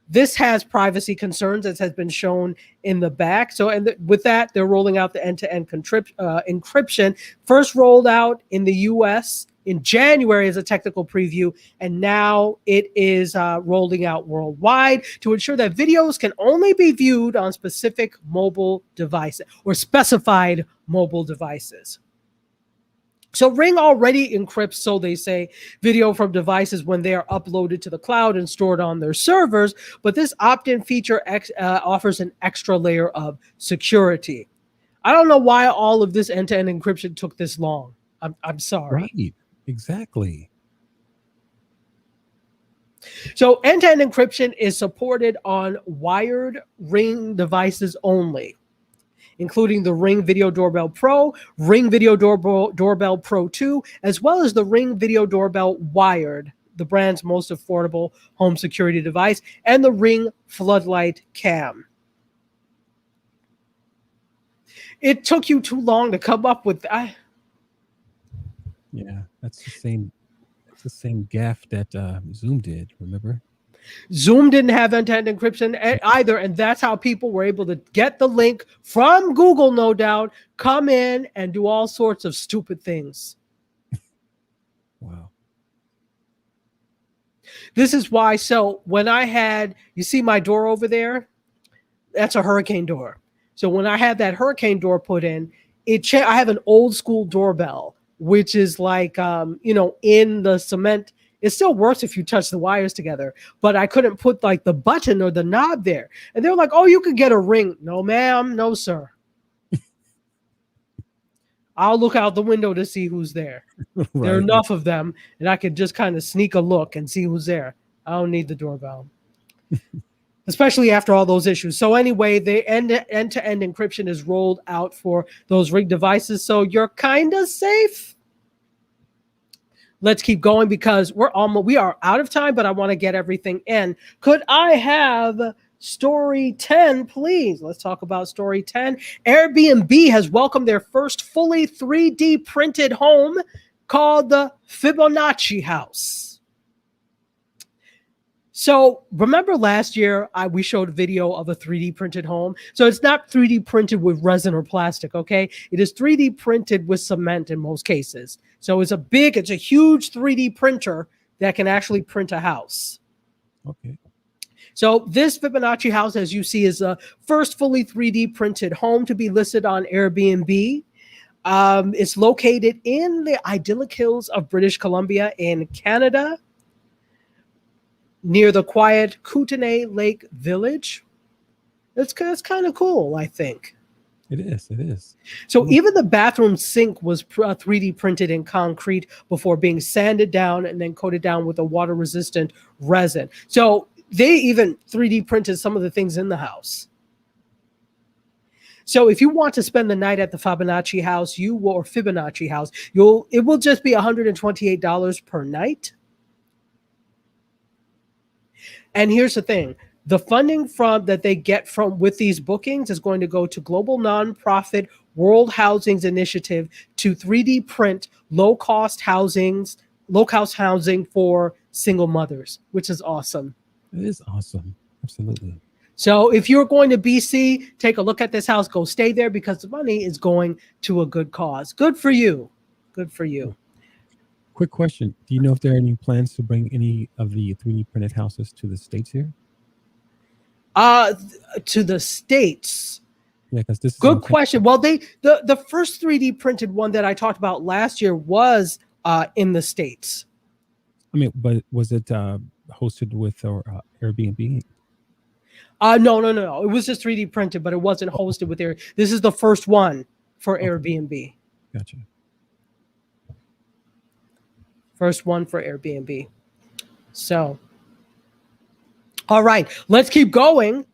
this has privacy concerns, as has been shown in the back. So, with that, they're rolling out the end-to-end encryption. First rolled out in the U.S. in January as a technical preview, and now it is rolling out worldwide to ensure that videos can only be viewed on specific mobile devices or specified mobile devices. So Ring already encrypts, so they say, video from devices when they are uploaded to the cloud and stored on their servers. But this opt-in feature offers an extra layer of security. I don't know why all of this end-to-end encryption took this long. I'm sorry. Right. Exactly. So end-to-end encryption is supported on wired Ring devices only, including the Ring Video Doorbell Pro, Ring Video Doorbell Pro 2, as well as the Ring Video Doorbell Wired, the brand's most affordable home security device, and the Ring Floodlight Cam. It took you too long to come up with that. Yeah, that's the same gaffe that Zoom did, remember? Zoom didn't have end-to-end encryption either, and that's how people were able to get the link from Google, no doubt, come in and do all sorts of stupid things. Wow. This is why, so when you see my door over there? That's a hurricane door. So when I had that hurricane door put in, I have an old school doorbell, which is like, in the cement. It still works if you touch the wires together, but I couldn't put like the button or the knob there. And they're like, oh, you could get a Ring. No, ma'am. No, sir. I'll look out the window to see who's there. Right. There are enough of them, and I could just kind of sneak a look and see who's there. I don't need the doorbell, especially after all those issues. So anyway, the end-to-end encryption is rolled out for those Ring devices, so you're kind of safe. Let's keep going because we are out of time, but I want to get everything in. Could I have story 10, please? Let's talk about story 10. Airbnb has welcomed their first fully 3D printed home called the Fibonacci House. So remember last year we showed a video of a 3D printed home. So it's not 3D printed with resin or plastic, okay? It is 3D printed with cement in most cases. So it's a huge 3D printer that can actually print a house. Okay. So this Fibonacci house, as you see, is the first fully 3D printed home to be listed on Airbnb. It's located in the idyllic hills of British Columbia in Canada, near the quiet Kootenay Lake Village. It's kind of cool, I think. It is. It is. So even the bathroom sink was 3D printed in concrete before being sanded down and then coated down with a water-resistant resin. So they even 3D printed some of the things in the house. So if you want to spend the night at the Fibonacci house, it will just be $128 per night. And here's the thing. The funding that they get with these bookings is going to go to global nonprofit World Housing's initiative to 3D print low-cost housing for single mothers, which is awesome. It is awesome. Absolutely. So if you're going to BC, take a look at this house, go stay there because the money is going to a good cause. Good for you. Good for you. Quick question. Do you know if there are any plans to bring any of the 3D printed houses to the States here? To the States. Yeah, because this is good question. Well, the first 3D printed one that I talked about last year was in the States. I mean, but was it hosted with Airbnb? No. It was just 3D printed, but it wasn't hosted with Airbnb. This is the first one for Airbnb. Gotcha. First one for Airbnb. So, all right, let's keep going.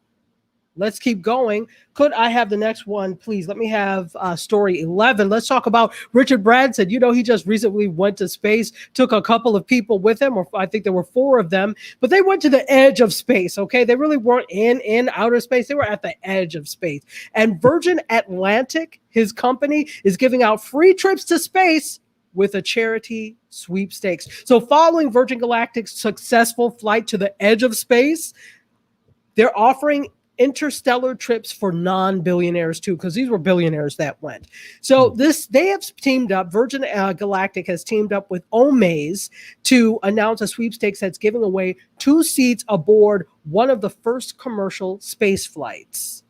Could I have the next one, please? Let me have story 11. Let's talk about Richard Branson. You know, he just recently went to space, took a couple of people with him, or I think there were 4 of them, but they went to the edge of space, okay? They really weren't in outer space. They were at the edge of space. And Virgin Atlantic, his company, is giving out free trips to space with a charity sweepstakes. So following Virgin Galactic's successful flight to the edge of space, they're offering interstellar trips for non-billionaires too, because these were billionaires that went. So they have teamed up, Virgin Galactic has teamed up with Omaze to announce a sweepstakes that's giving away 2 seats aboard one of the first commercial space flights.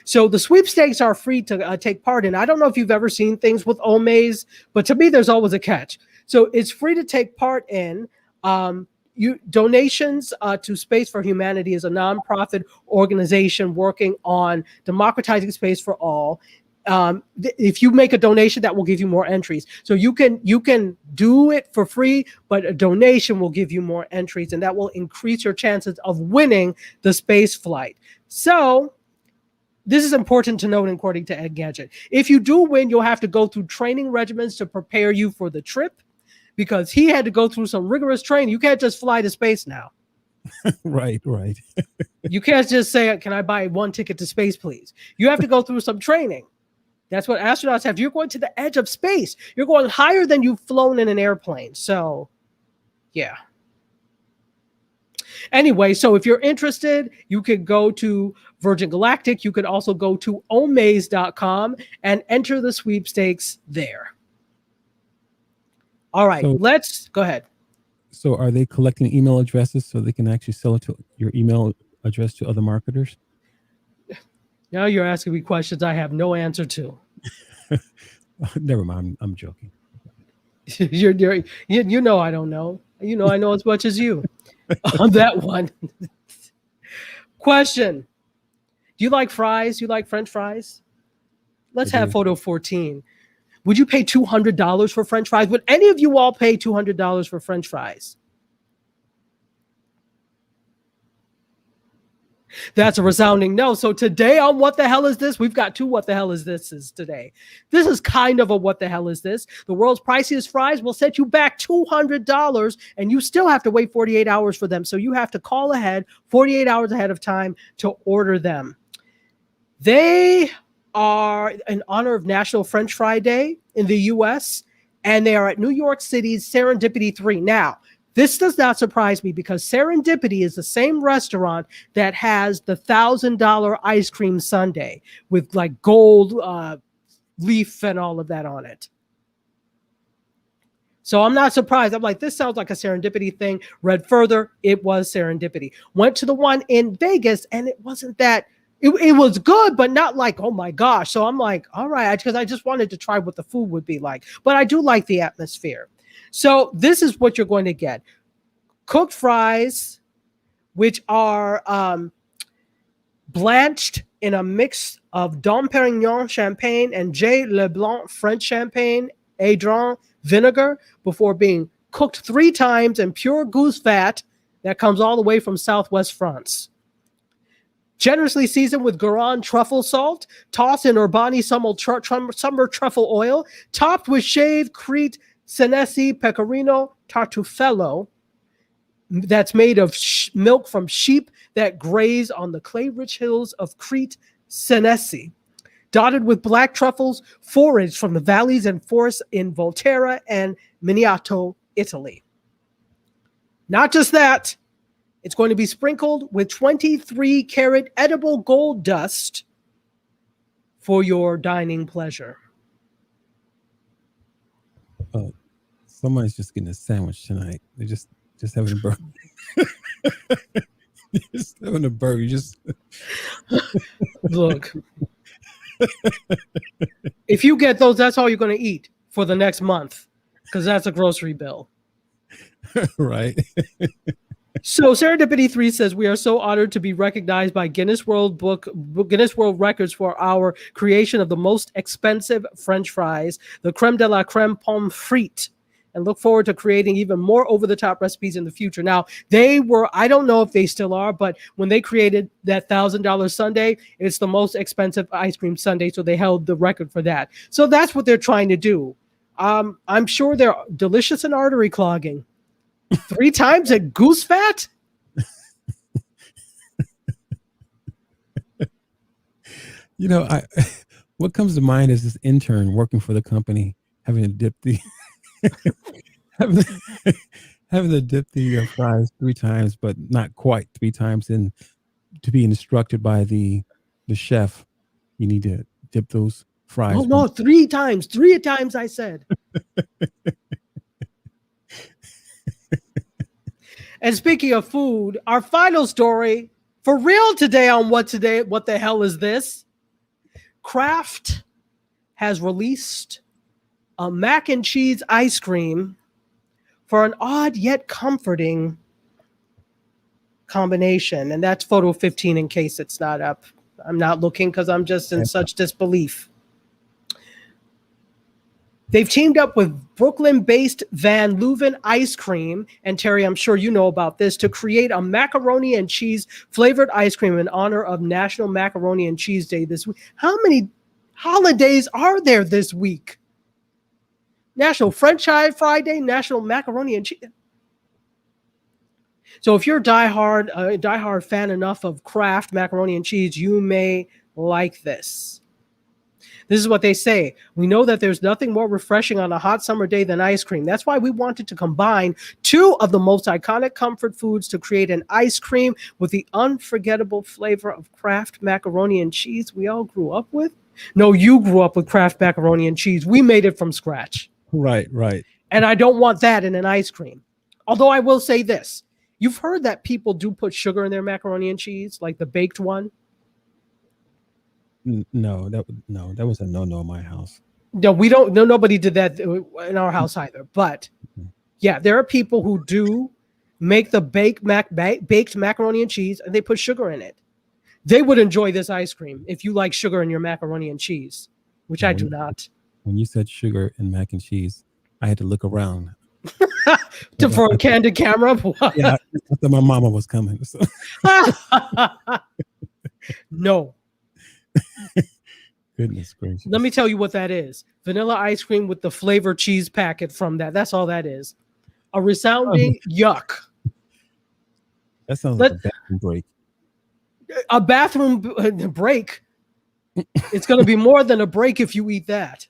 So the sweepstakes are free to take part in. I don't know if you've ever seen things with Omaze, but to me, there's always a catch. So it's free to take part in. Donations to Space for Humanity is a nonprofit organization working on democratizing space for all. If you make a donation, that will give you more entries. So you can do it for free, but a donation will give you more entries, and that will increase your chances of winning the space flight. So this is important to note, according to Ed Gadget. If you do win, you'll have to go through training regimens to prepare you for the trip, because he had to go through some rigorous training. You can't just fly to space now. Right. You can't just say, can I buy 1 ticket to space, please? You have to go through some training. That's what astronauts have. You're going to the edge of space. You're going higher than you've flown in an airplane. So, yeah. Anyway, so if you're interested, you could go to Virgin Galactic. You could also go to omaze.com and enter the sweepstakes there. All right, let's go ahead. So are they collecting email addresses so they can actually sell it to your email address to other marketers? Now you're asking me questions I have no answer to. Never mind. I'm joking. You know I don't know. You know I know as much as you on that one. Question. Do you like fries? You like French fries? Let's have photo 14. Would you pay $200 for French fries? Would any of you all pay $200 for French fries? That's a resounding no. So today on What the Hell Is This? We've got 2 What the Hell Is This today. This is kind of a What the Hell Is This? The world's priciest fries will set you back $200, and you still have to wait 48 hours for them. So you have to call ahead 48 hours ahead of time to order them. They are in honor of National French Fry Day in the U.S., and they are at New York City's Serendipity 3. Now, This does not surprise me because Serendipity is the same restaurant that has the $1,000 ice cream sundae with like gold leaf and all of that on it. So I'm not surprised. I'm like, this sounds like a Serendipity thing. Read further, it was Serendipity. Went to the one in Vegas, and it wasn't that. It was good, but not like, oh my gosh. So I'm like, all right, because I just wanted to try what the food would be like. But I do like the atmosphere. So this is what you're going to get. Cooked fries, which are blanched in a mix of Dom Perignon champagne and J. Leblanc French champagne, Adron vinegar, before being cooked 3 times in pure goose fat that comes all the way from Southwest France. Generously seasoned with Guerin truffle salt, tossed in Urbani summer truffle oil, topped with shaved Crete Senesi pecorino tartufello that's made of milk from sheep that graze on the clay-rich hills of Crete Senesi, dotted with black truffles foraged from the valleys and forests in Volterra and Miniato, Italy. Not just that, it's going to be sprinkled with 23-karat edible gold dust for your dining pleasure. Oh, somebody's just getting a sandwich tonight. They're just having a burger. Just having a burger. Just look. If you get those, that's all you're going to eat for the next month, because that's a grocery bill. Right. So Serendipity 3 says, we are so honored to be recognized by Guinness World Records for our creation of the most expensive French fries, the creme de la creme pomme frite, and look forward to creating even more over-the-top recipes in the future. Now, they were, I don't know if they still are, but when they created that $1,000 sundae, it's the most expensive ice cream sundae, so they held the record for that. So that's what they're trying to do. I'm sure they're delicious and artery clogging. 3 times at goose fat? You know, what comes to mind is this intern working for the company having to dip the having to dip the fries 3 times, but not quite 3 times. And to be instructed by the chef, you need to dip those fries. Oh no, 3 times. 3 times, I said. And speaking of food, our final story for real today on What the Hell Is This? Kraft has released a mac and cheese ice cream for an odd yet comforting combination. And that's photo 15 in case it's not up. I'm not looking because I'm just in such disbelief. They've teamed up with Brooklyn-based Van Leuven Ice Cream, and Terry, I'm sure you know about this, to create a macaroni and cheese flavored ice cream in honor of National Macaroni and Cheese Day this week. How many holidays are there this week? National French Friday, National Macaroni and Cheese. So if you're a diehard fan enough of Kraft macaroni and cheese, you may like this. This is what they say. We know that there's nothing more refreshing on a hot summer day than ice cream. That's why we wanted to combine 2 of the most iconic comfort foods to create an ice cream with the unforgettable flavor of Kraft macaroni and cheese we all grew up with. No, you grew up with Kraft macaroni and cheese. We made it from scratch. Right. And I don't want that in an ice cream. Although I will say this. You've heard that people do put sugar in their macaroni and cheese, like the baked one. No, that was a no in my house. No, we don't. No, nobody did that in our house either. But yeah, there are people who do make the baked macaroni and cheese, and they put sugar in it. They would enjoy this ice cream if you like sugar in your macaroni and cheese, which I do not. When you said sugar and mac and cheese, I had to look around. For a candid camera? Yeah, I thought my mama was coming. So. No. Goodness gracious. Let me tell you what that is. Vanilla ice cream with the flavor cheese packet from that. That's all that is. A resounding yuck. That sounds like a bathroom break. A bathroom break? It's going to be more than a break if you eat that.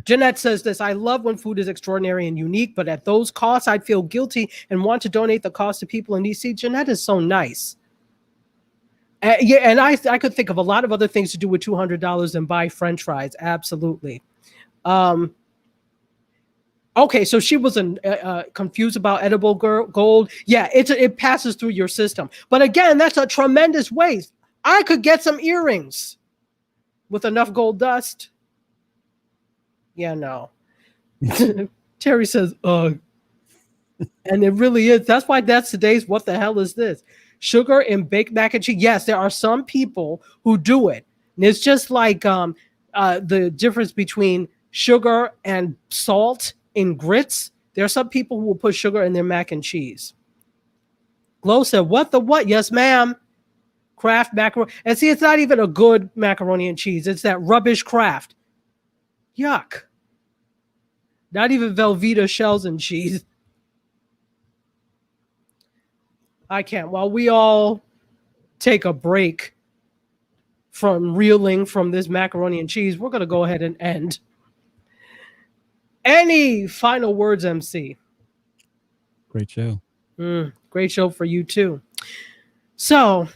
Jeanette says this, I love when food is extraordinary and unique, but at those costs, I'd feel guilty and want to donate the cost to people in need. See, Jeanette is so nice. Yeah, and I could think of a lot of other things to do with $200 and buy French fries. Absolutely. Okay, so she wasn't confused about edible gold. Yeah, it passes through your system. But again, that's a tremendous waste. I could get some earrings with enough gold dust. Yeah, no. Terry says, ugh. And it really is. That's why that's today's what the hell is this? Sugar in baked mac and cheese. Yes, there are some people who do it. And it's just like the difference between sugar and salt in grits. There are some people who will put sugar in their mac and cheese. Glow said, what the what? Yes, ma'am. Kraft macaroni. And see, it's not even a good macaroni and cheese. It's that rubbish Kraft. Yuck. Not even Velveeta shells and cheese. I can't. While we all take a break from reeling from this macaroni and cheese, we're going to go ahead and end. Any final words, MC? Great show. Great show for you, too. So,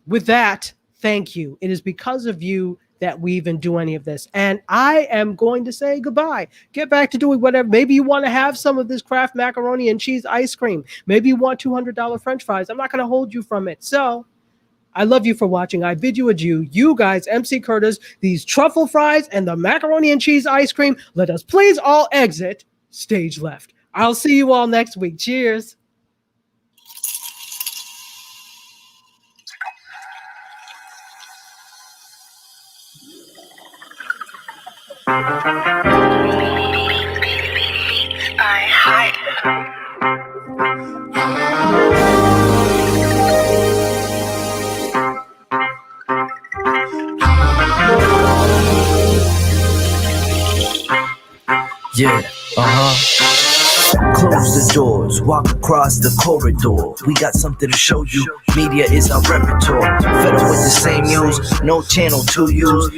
with that, thank you. It is because of you that we even do any of this. And I am going to say goodbye. Get back to doing whatever. Maybe you want to have some of this Kraft macaroni and cheese ice cream. Maybe you want $200 French fries. I'm not going to hold you from it. So I love you for watching. I bid you adieu. You guys, MC Curtis, these truffle fries and the macaroni and cheese ice cream. Let us please all exit stage left. I'll see you all next week. Cheers. Yeah, Close the doors, walk across the corridor. We got something to show you. Media is our repertoire. Fed up with the same news, no channel to use.